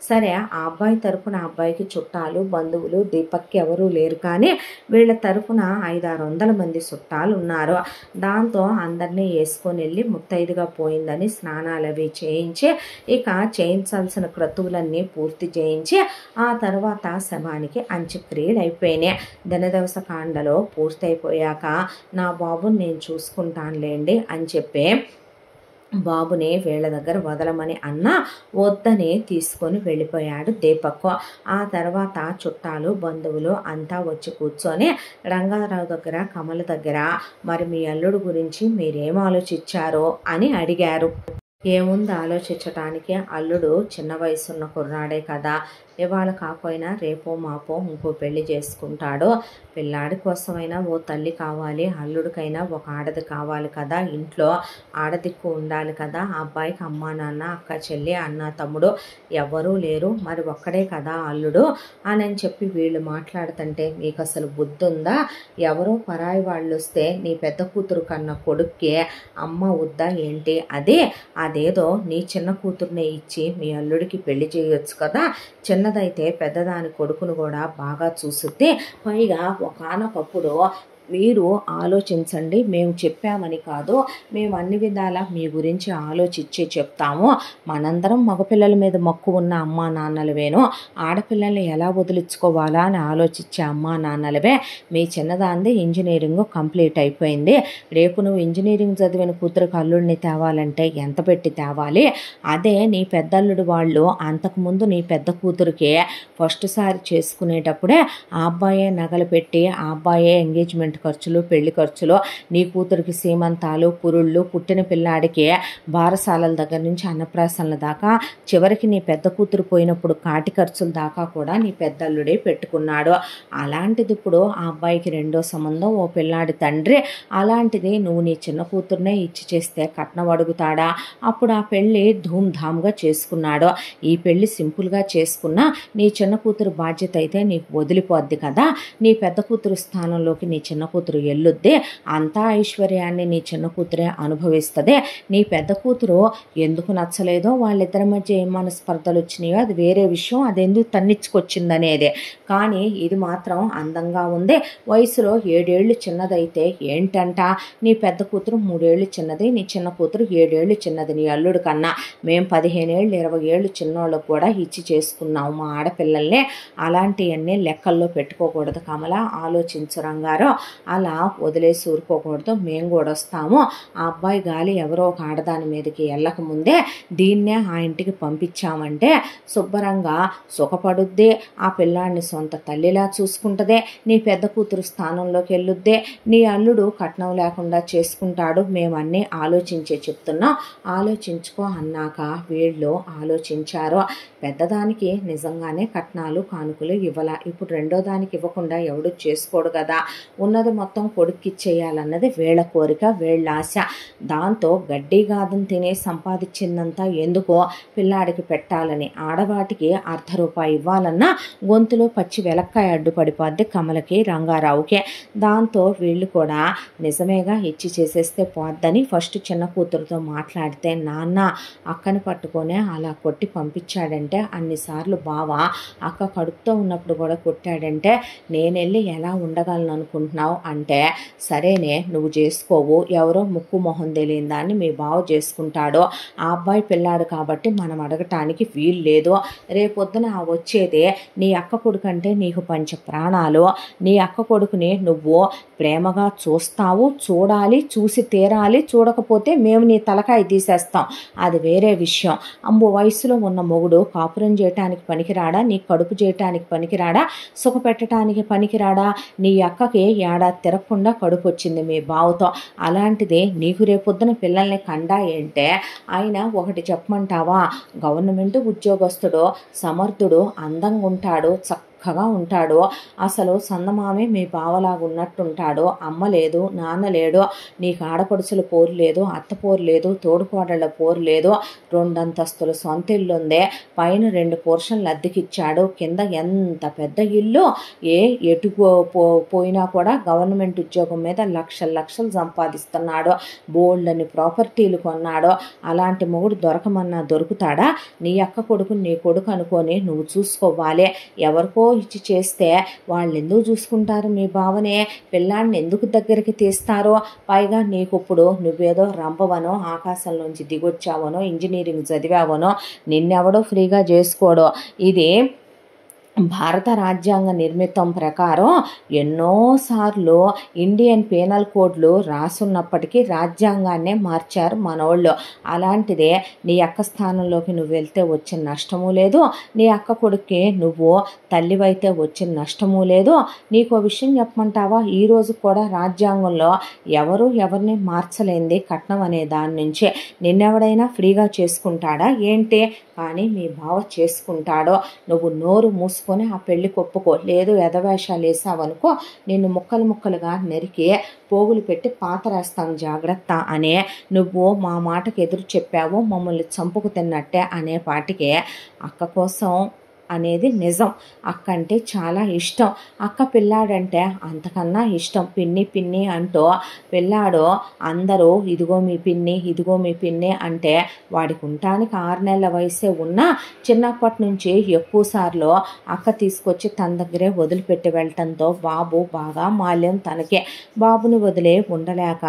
S1: సరే ఆ అబ్బాయి తరఫున అబ్బాయికి చుట్టాలు బంధువులు దీపక్కి ఎవరూ లేరు, కానీ వీళ్ళ తరఫున 500-600 మంది చుట్టాలు ఉన్నారు. దాంతో అందరినీ వేసుకొని వెళ్ళి ముత్తైదుగా పోయిందని స్నానాలు అవి చేయించి ఇక చేయించాల్సిన క్రతువులన్నీ పూర్తి చేయించి ఆ తర్వాత శవానికి అంత్యక్రియలు అయిపోయినాయి. దినదవస కాండలో పూర్తయిపోయాక నా బాబుని నేను చూసుకుంటానులేండి అని చెప్పి బాబుని వీళ్ళ దగ్గర వదలమని అన్నా వద్దని తీసుకొని వెళ్ళిపోయాడు దీపక్. ఆ తర్వాత చుట్టాలు బంధువులు అంతా వచ్చి కూర్చొని రంగారావు దగ్గర కమల దగ్గర మరి మీ అల్లుడు గురించి మీరేం ఆలోచించారో అని అడిగారు. ఏముంది ఆలోచించటానికి, అల్లుడు చిన్న వయసున్న కుర్రాడే కదా, ఇవాళ కాకపోయినా రేపో మాపో ఇంకో పెళ్లి చేసుకుంటాడు, పిల్లాడి కోసమైనా ఓ తల్లి కావాలి, అల్లుడికైనా ఒక ఆడది కావాలి కదా, ఇంట్లో ఆడదిక్కు ఉండాలి కదా, ఆ అబ్బాయికి అమ్మా నాన్న అక్క చెల్లి అన్న తమ్ముడు ఎవరూ లేరు, మరి ఒక్కడే కదా అల్లుడు అని చెప్పి వీళ్ళు మాట్లాడుతుంటే మీకు అసలు బుద్ధి ఉందా, ఎవరో పరాయి వాళ్ళు వస్తే నీ పెద్ద కూతురు కన్నా కొడుక్కి అమ్మ వద్దా ఏంటి, అదేదో నీ చిన్న కూతుర్నే ఇచ్చి మీ అల్లుడికి పెళ్లి చేయొచ్చు కదా, చిన్న చిన్నదైతే పెద్దదాని కొడుకును కూడా బాగా చూసుద్ది. పైగా ఒకానొకప్పుడు మీరు ఆలోచించండి, మేము చెప్పామని కాదు, మేము అన్ని విధాలా మీ గురించి ఆలోచించి చెప్తాము. మనందరం మగపిల్లల మీద మక్కువ ఉన్న అమ్మా నాన్నలవేనో, ఆడపిల్లల్ని ఎలా వదిలించుకోవాలా అని ఆలోచించే అమ్మా నాన్నలవే. మీ చిన్నదాంది ఇంజనీరింగ్ కంప్లీట్ అయిపోయింది. రేపు నువ్వు ఇంజనీరింగ్ చదివిన కూతురికి అల్లుడిని తేవాలంటే ఎంత పెట్టి తేవాలి? అదే నీ పెద్దల్లుడు వాళ్ళు అంతకుముందు నీ పెద్ద కూతురికే ఫస్ట్ సారి చేసుకునేటప్పుడే ఆ అబ్బాయే నగలు పెట్టి, ఆ అబ్బాయే ఎంగేజ్మెంట్ ఖర్చులు, పెళ్లి ఖర్చులు, నీ కూతురికి సీమంతాలు, పురుళ్ళు, పుట్టిన పిల్లాడికి బారసాలల దగ్గర నుంచి అన్నప్రాసనల దాకా, చివరికి నీ పెద్ద కూతురు పోయినప్పుడు కాటి ఖర్చుల దాకా కూడా నీ పెద్దల్లుడే పెట్టుకున్నాడు. అలాంటిది ఇప్పుడు ఆ అబ్బాయికి రెండో సంబంధం, ఓ పిల్లాడి తండ్రి. అలాంటిది నువ్వు నీ చిన్న కూతురునే ఇచ్చి చేస్తే కట్నం అడుగుతాడా? అప్పుడు ఆ పెళ్ళి ధూమ్ధామ్గా చేసుకున్నాడు. ఈ పెళ్ళి సింపుల్గా చేసుకున్నా నీ చిన్న కూతురు బాధ్యత అయితే నీకు వదిలిపోద్ది కదా. నీ పెద్ద కూతురు స్థానంలోకి నీ చిన్న కూతురు ఎల్లుద్ది. అంతా ఐశ్వర్యాన్ని నీ చిన్న కూతురే అనుభవిస్తుంది. నీ పెద్ద కూతురు ఎందుకు నచ్చలేదో, వాళ్ళిద్దరి మధ్య ఏం మనస్పర్ధలు వచ్చినాయో అది వేరే విషయం, అది ఎందుకు తన్నిచ్చుకొచ్చిందనేదే. కానీ ఇది మాత్రం అందంగా ఉంది. వయసులో 7 ఏళ్ళు చిన్నదైతే ఏంటంట, నీ పెద్ద కూతురు 3 ఏళ్ళు చిన్నది, నీ చిన్న కూతురు 7 ఏళ్ళు చిన్నది నీ అల్లుడు కన్నా. మేము 15 ఏళ్ళు 20 ఏళ్ళు చిన్నోళ్ళకు కూడా ఇచ్చి చేసుకున్నాము మా ఆడపిల్లల్ని. అలాంటివన్నీ లెక్కల్లో పెట్టుకోకూడదు కమల, ఆలోచించు రంగారావు. అలా వదిలేసి ఊరుకోకూడదు. మేము కూడా వస్తాము. ఆ అబ్బాయి గాలి ఎవరో ఒక ఆడదాని మీదకి వెళ్ళకముందే దీన్నే ఆ ఇంటికి పంపించామంటే శుభ్రంగా సుఖపడుద్ది. ఆ పిల్లాడిని సొంత తల్లిలా చూసుకుంటుంది. నీ పెద్ద కూతురు స్థానంలోకి వెళ్ళుద్ది. నీ అల్లుడు కట్నం లేకుండా చేసుకుంటాడు. మేమన్నీ ఆలోచించే చెప్తున్నాం, ఆలోచించుకో అన్నాక వీళ్ళు ఆలోచించారు. పెద్దదానికి నిజంగానే కట్నాలు కానుకలు ఇవ్వాల. ఇప్పుడు రెండో దానికి ఇవ్వకుండా ఎవడు చేసుకోడు కదా. ఉన్నది మొత్తం కొడుక్కిచ్చేయాలన్నది వీళ్ళ కోరిక, వీళ్ళ ఆశ. దాంతో గడ్డి గాదం తినే సంపాదించిందంతా ఎందుకో పిల్లాడికి పెట్టాలని. ఆడవాటికి ₹1 ఇవ్వాలన్నా గొంతులో పచ్చి వెలక్కాయ అడ్డుపడిపోద్ది కమలకి, రంగారావుకే. దాంతో వీళ్ళు కూడా నిజమేగా ఇచ్చి చేసేస్తే పోద్దని ఫస్ట్ చిన్న కూతురుతో మాట్లాడితే నాన్న అక్కని పట్టుకొనే అలా కొట్టి పంపించాడంటే, అన్నిసార్లు బావ అక్క కడుపుతో ఉన్నప్పుడు కూడా కొట్టాడంటే నేనెళ్ళి ఎలా ఉండగలను అనుకుంటున్నావు అంటే, సరేనే నువ్వు చేసుకోవు, ఎవరో ముక్కు మొహం తెలియని దాన్ని మీ బావ చేసుకుంటాడో, ఆ అబ్బాయి పిల్లాడు కాబట్టి మనం అడగటానికి వీలు లేదు. రేపొద్దున వచ్చేదే నీ అక్క కొడుకంటే నీకు పంచ ప్రాణాలు. నీ అక్క కొడుకుని నువ్వు ప్రేమగా చూస్తావు, చూడాలి, చూసి తీరాలి. చూడకపోతే మేము నీ తలకాయ తీసేస్తాం, అది వేరే విషయం. వయసులో ఉన్న మొగుడు కాపురం చేయటానికి పనికిరాడా? నీ కడుపు చేయటానికి పనికిరాడా? సుఖ పెట్టడానికి పనికిరాడా? నీ అక్కకి ఏడాది తిరగకుండా కడుపు వచ్చింది మీ బావతో. అలాంటిది నీకు రేపొద్దున పిల్లల్ని కండా ఏంటే ఆయన ఒకటి చెప్పమంటావా? గవర్నమెంట్ ఉద్యోగస్తుడు, సమర్థుడు, అందంగా ఉంటాడు, చక్కగా ఉంటాడు. అసలు సందమామే మీ బావలాగా ఉన్నట్టుంటాడు. అమ్మ లేదు, నాన్న లేడు, నీకు ఆడపడుచుల పోరు లేదు, అత్త పోరు లేదు, తోడుకోడళ్ళ పోరు లేదు. 2 అంతస్తుల సొంత ఇల్లు ఉంది. పైన 2 పోర్షన్లు అద్దెకిచ్చాడు. కింద ఎంత పెద్ద ఇల్లు. ఎటు పోయినా కూడా గవర్నమెంట్ ఉద్యోగం మీద లక్షలు సంపాదిస్తున్నాడు. బోల్డని ప్రాపర్టీలు కొన్నాడు. అలాంటి మొగుడు దొరకమన్నా దొరుకుతాడా? నీ అక్క కొడుకు నీ కొడుకు అనుకొని నువ్వు చూసుకోవాలి. ఎవరికో ఇచ్చి చేస్తే వాళ్ళు ఎందుకు చూసుకుంటారు? మీ బావనే పిల్లాడిని ఎందుకు దగ్గరికి తీస్తారో? పైగా నీకు ఇప్పుడు నువ్వేదో రంపవనో, ఆకాశంలోంచి దిగొచ్చావనో, ఇంజనీరింగ్ చదివావనో నిన్నెవడో ఫ్రీగా చేసుకోడో. ఇది భారత రాజ్యాంగ నిర్మితం ప్రకారం ఎన్నోసార్లు ఇండియన్ పీనల్ కోడ్లు రాసున్నప్పటికీ రాజ్యాంగాన్నే మార్చారు మనోళ్ళు. అలాంటిదే నీ అక్క స్థానంలోకి నువ్వు వెళ్తే వచ్చిన నష్టము లేదు, నీ అక్క కొడుక్కి నువ్వు తల్లివైతే వచ్చిన నష్టము లేదు. నీకో విషయం చెప్పమంటావా? ఈరోజు కూడా రాజ్యాంగంలో ఎవరు ఎవరిని మార్చలేంది కట్నం అనే దాని నుంచే. నిన్నెవడైనా ఫ్రీగా చేసుకుంటాడా ఏంటి? కానీ మీ బావ చేసుకుంటాడో. నువ్వు నోరు మూసుకొని ఆ పెళ్లి కొప్పుకో. లేదు ఎదవేషాలు వేసావనుకో నిన్ను ముక్కలుగా నరికి పోగులు పెట్టి పాతరేస్తాం జాగ్రత్త అనే. నువ్వు మా మాటకు ఎదురు చెప్పావు, మమ్మల్ని చంపుకు తిన్నట్టే అనే పాటికే అక్క కోసం అనేది నిజం. అక్క అంటే చాలా ఇష్టం. అక్క పిల్లాడంటే అంతకన్నా ఇష్టం. పిన్ని పిన్ని అంటూ పిల్లాడు అందరూ ఇదిగో మీ పిన్ని, ఇదిగో మీ పిన్ని అంటే వాడికి ఉండటానికి 6 నెలల వయసే ఉన్నా చిన్నప్పటి నుంచి ఎక్కువ సార్లు అక్క తీసుకొచ్చి తన దగ్గరే వదిలిపెట్టి వెళ్ళటంతో బాబు బాగా మాల్యం తనకే. బాబుని వదిలే ఉండలేక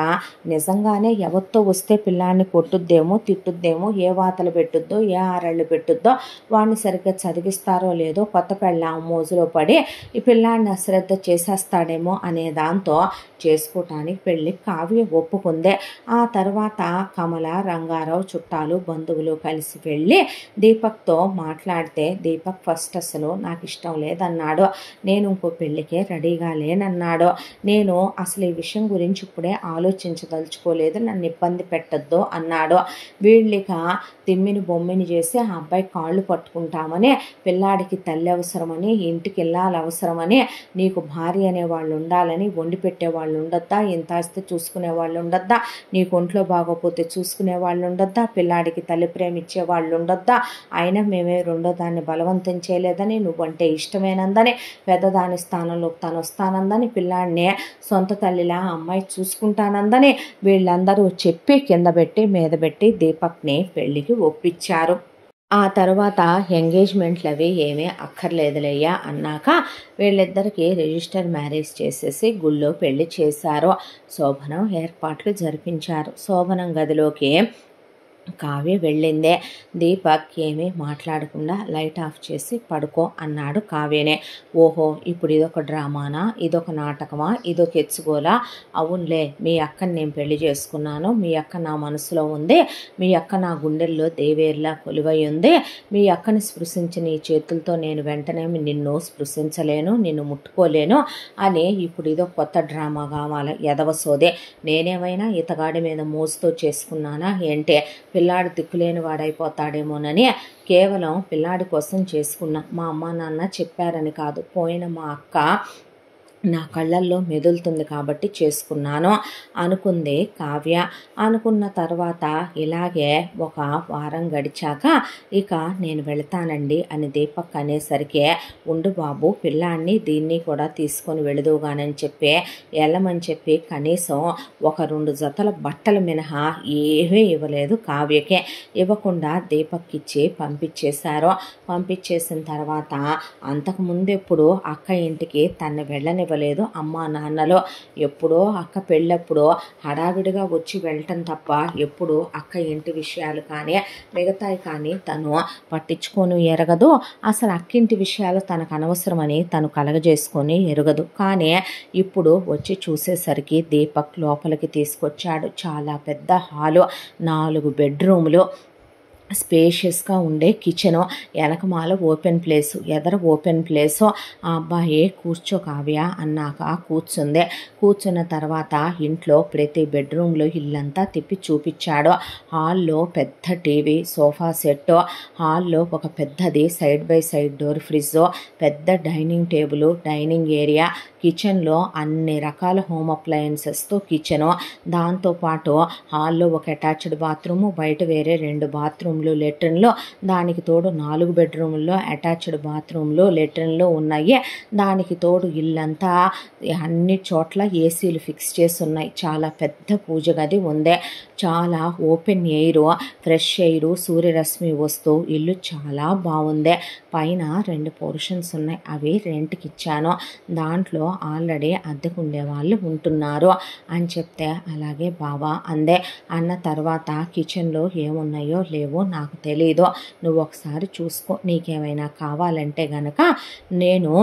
S1: నిజంగానే ఎవరితో వస్తే పిల్లాన్ని కొట్టుద్దేమో, తిట్టుద్దేమో, ఏ వాతలు పెట్టుద్దో, ఏ ఆరళ్ళు పెట్టుద్దో, వాడిని సరిగ్గా చదివిస్తారో లేదో, కొత్త పెళ్ళాం మోజులో పడి ఈ పిల్లాడిని అశ్రద్ధ చేసేస్తాడేమో అనే దాంతో చేసుకోవటానికి పెళ్ళి కావ్య ఒప్పుకుందే. ఆ తర్వాత కమల, రంగారావు చుట్టాలు బంధువులు కలిసి వెళ్ళి దీపక్తో మాట్లాడితే దీపక్ ఫస్ట్ అసలు నాకు ఇష్టం లేదన్నాడు. నేను ఇంకో పెళ్ళికే రెడీగా లేనన్నాడు. నేను అసలు ఈ విషయం గురించి ఇప్పుడే ఆలోచించదలుచుకోలేదు, నన్ను ఇబ్బంది పెట్టద్దు అన్నాడు. వీళ్ళిక తిమ్మిని బొమ్మిని చేసి ఆ అబ్బాయి కాళ్ళు పట్టుకుంటామని, పిల్లాడికి తల్లి అవసరమని, ఇంటికి వెళ్ళాలి అవసరమని, నీకు భార్య అనేవాళ్ళు ఉండాలని, వండి పెట్టేవాళ్ళు ఉండొద్దా, ఇంత ఆస్తి చూసుకునే వాళ్ళు ఉండొద్దా, నీకు ఒంట్లో బాగోపోతే చూసుకునే వాళ్ళు ఉండొద్దా, పిల్లాడికి తల్లి ప్రేమ ఇచ్చే వాళ్ళు ఉండొద్దా, అయినా మేమే రెండో దాన్ని బలవంతం చేయలేదని, నువ్వంటే ఇష్టమేనందని, పెద్దదాని స్థానంలో తను వస్తానందని, పిల్లాడిని సొంత తల్లిలా అమ్మాయి చూసుకుంటానందని వీళ్ళందరూ చెప్పి కింద పెట్టి మీద పెట్టి దీపక్ని పెళ్ళికి ఒప్పించారు. ఆ తర్వాత ఎంగేజ్మెంట్లు అవి ఏమీ అక్కర్లేదులయ్యా అన్నాక వీళ్ళిద్దరికీ రిజిస్టర్ మ్యారేజ్ చేసేసి గుళ్ళో పెళ్లి చేశారు. శోభనం ఏర్పాట్లు జరిపించారు. శోభనం గదిలోకి కావ్య వెళ్ళిందే. దీపక్ ఏమీ మాట్లాడకుండా లైట్ ఆఫ్ చేసి పడుకో అన్నాడు కావ్యనే. ఓహో, ఇప్పుడు ఇదొక డ్రామానా, ఇదొక నాటకమా, ఇదొక ఎచ్చుగోలా? అవునులే, మీ అక్కని నేను పెళ్లి చేసుకున్నాను, మీ అక్క నా మనసులో ఉంది, మీ అక్క నా గుండెల్లో దేవేర్లా కొలువై ఉంది, మీ అక్కని స్పృశించిన ఈ చేతులతో నేను వెంటనే నిన్ను స్పృశించలేను, నిన్ను ముట్టుకోలేను అని ఇప్పుడు ఇదో కొత్త డ్రామా కావాలి. ఎదవసోదే, నేనేమైనా ఇతగాడి మీద మోజుతో చేసుకున్నానా ఏంటే? పిల్లాడు దిక్కులేని వాడైపోతాడేమోనని కేవలం పిల్లాడి కోసం చేసుకున్నా. మా అమ్మ నాన్న చెప్పారని కాదు, పోయిన మా అక్క నా కళ్ళల్లో మెదులుతుంది కాబట్టి చేసుకున్నాను అనుకుంది కావ్య. అనుకున్న తర్వాత ఇలాగే ఒక వారం గడిచాక ఇక నేను వెళతానండి అని దీపక్ అనేసరికి, ఉండు బాబు, పిల్లాన్ని దీన్ని కూడా తీసుకొని వెళుదువుగానని చెప్పి వెళ్ళమని చెప్పి కనీసం ఒక 2 జతల బట్టలు మినహా ఏమీ ఇవ్వలేదు కావ్యకే. ఇవ్వకుండా దీపక్ ఇచ్చి పంపించేశారు. పంపించేసిన తర్వాత అంతకుముందు ఎప్పుడు అక్క ఇంటికి తన్ని వెళ్ళని ఇవ్వలేదు అమ్మా నాన్నలో. ఎప్పుడో అక్క పెళ్ళప్పుడు హడావిడిగా వచ్చి వెళ్ళటం తప్ప ఎప్పుడు అక్క ఇంటి విషయాలు కానీ మిగతాయి కానీ తను పట్టించుకొని ఎరగదు. అసలు అక్కింటి విషయాలు తనకు అనవసరమని తను కలగజేసుకొని ఎరగదు. కానీ ఇప్పుడు వచ్చి చూసేసరికి దీపక్ లోపలికి తీసుకొచ్చాడు. చాలా పెద్ద హాలు, 4 బెడ్రూములు, స్పేషియస్గా ఉండే కిచెను, వెనకమాల ఓపెన్ ప్లేసు, ఎదర ఓపెన్ ప్లేసు. ఆ అబ్బాయి కూర్చో కావ్య అన్నాక కూర్చుంది. కూర్చున్న తర్వాత ఇంట్లో ప్రతి బెడ్రూమ్లో ఇల్లంతా తిప్పి చూపించాడు. హాల్లో పెద్ద టీవీ, సోఫా సెట్, హాల్లో ఒక పెద్దది side by side door fridge, పెద్ద డైనింగ్ టేబుల్, డైనింగ్ ఏరియా, కిచెన్లో అన్ని రకాల హోమ్ అప్లయన్సెస్తో కిచెను. దాంతోపాటు హాల్లో ఒక అటాచ్డ్ బాత్రూము, బయట వేరే 2 బాత్రూమ్లు, లెట్రిన్లు, దానికి తోడు 4 బెడ్రూముల్లో అటాచ్డ్ బాత్రూమ్లు, లెట్రిన్లు ఉన్నాయి. దానికి తోడు ఇల్లంతా అన్ని చోట్ల ఏసీలు ఫిక్స్ చేసి ఉన్నాయి. చాలా పెద్ద పూజ గది ఉంది. చాలా ఓపెన్ ఎయిర్, ఫ్రెష్ ఎయిర్, సూర్యరశ్మి వస్తూ ఇల్లు చాలా బాగుంది. పైన 2 పోర్షన్స్ ఉన్నాయి, అవి రెంట్కి ఇచ్చాను. దాంట్లో ఆల్రెడీ అద్దెకుండే వాళ్ళు ఉంటున్నారు అని చెప్తే అలాగే బావా అందే. అన్న తర్వాత కిచెన్లో ఏమున్నాయో లేవో నాకు తెలీదు, నువ్వు ఒకసారి చూసుకో, నీకేమైనా కావాలంటే గనక నేను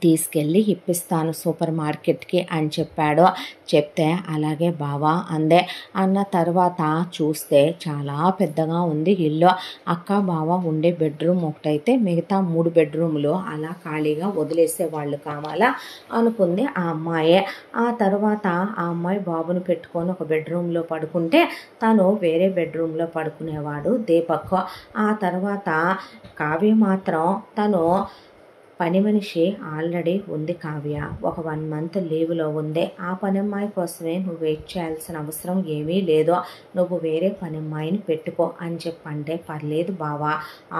S1: తీసుకెళ్ళి ఇప్పిస్తాను సూపర్ మార్కెట్కి అని చెప్పాడు. చెప్తే అలాగే బావా అందే. అన్న తర్వాత చూస్తే చాలా పెద్దగా ఉంది ఇల్లు. అక్క బావ ఉండే బెడ్రూమ్ ఒకటైతే మిగతా 3 బెడ్రూములు అలా ఖాళీగా వదిలేసే వాళ్ళు కావాలా అనుకుంది ఆ అమ్మాయే. ఆ తర్వాత ఆ అమ్మాయి బాబుని పెట్టుకొని ఒక బెడ్రూమ్లో పడుకుంటే తను వేరే బెడ్రూమ్లో పడుకునేవాడు దీపక్. ఆ తర్వాత కావ్య మాత్రం తను పని మనిషి ఆల్రెడీ ఉంది కావ్య, ఒక 1 మంత్ లీవ్లో ఉంది. ఆ పనమ్మాయి కోసమే నువ్వు వెయిట్ చేయాల్సిన అవసరం ఏమీ లేదు, నువ్వు వేరే పనమ్మాయిని పెట్టుకో అని చెప్పంటే, పర్లేదు బావా,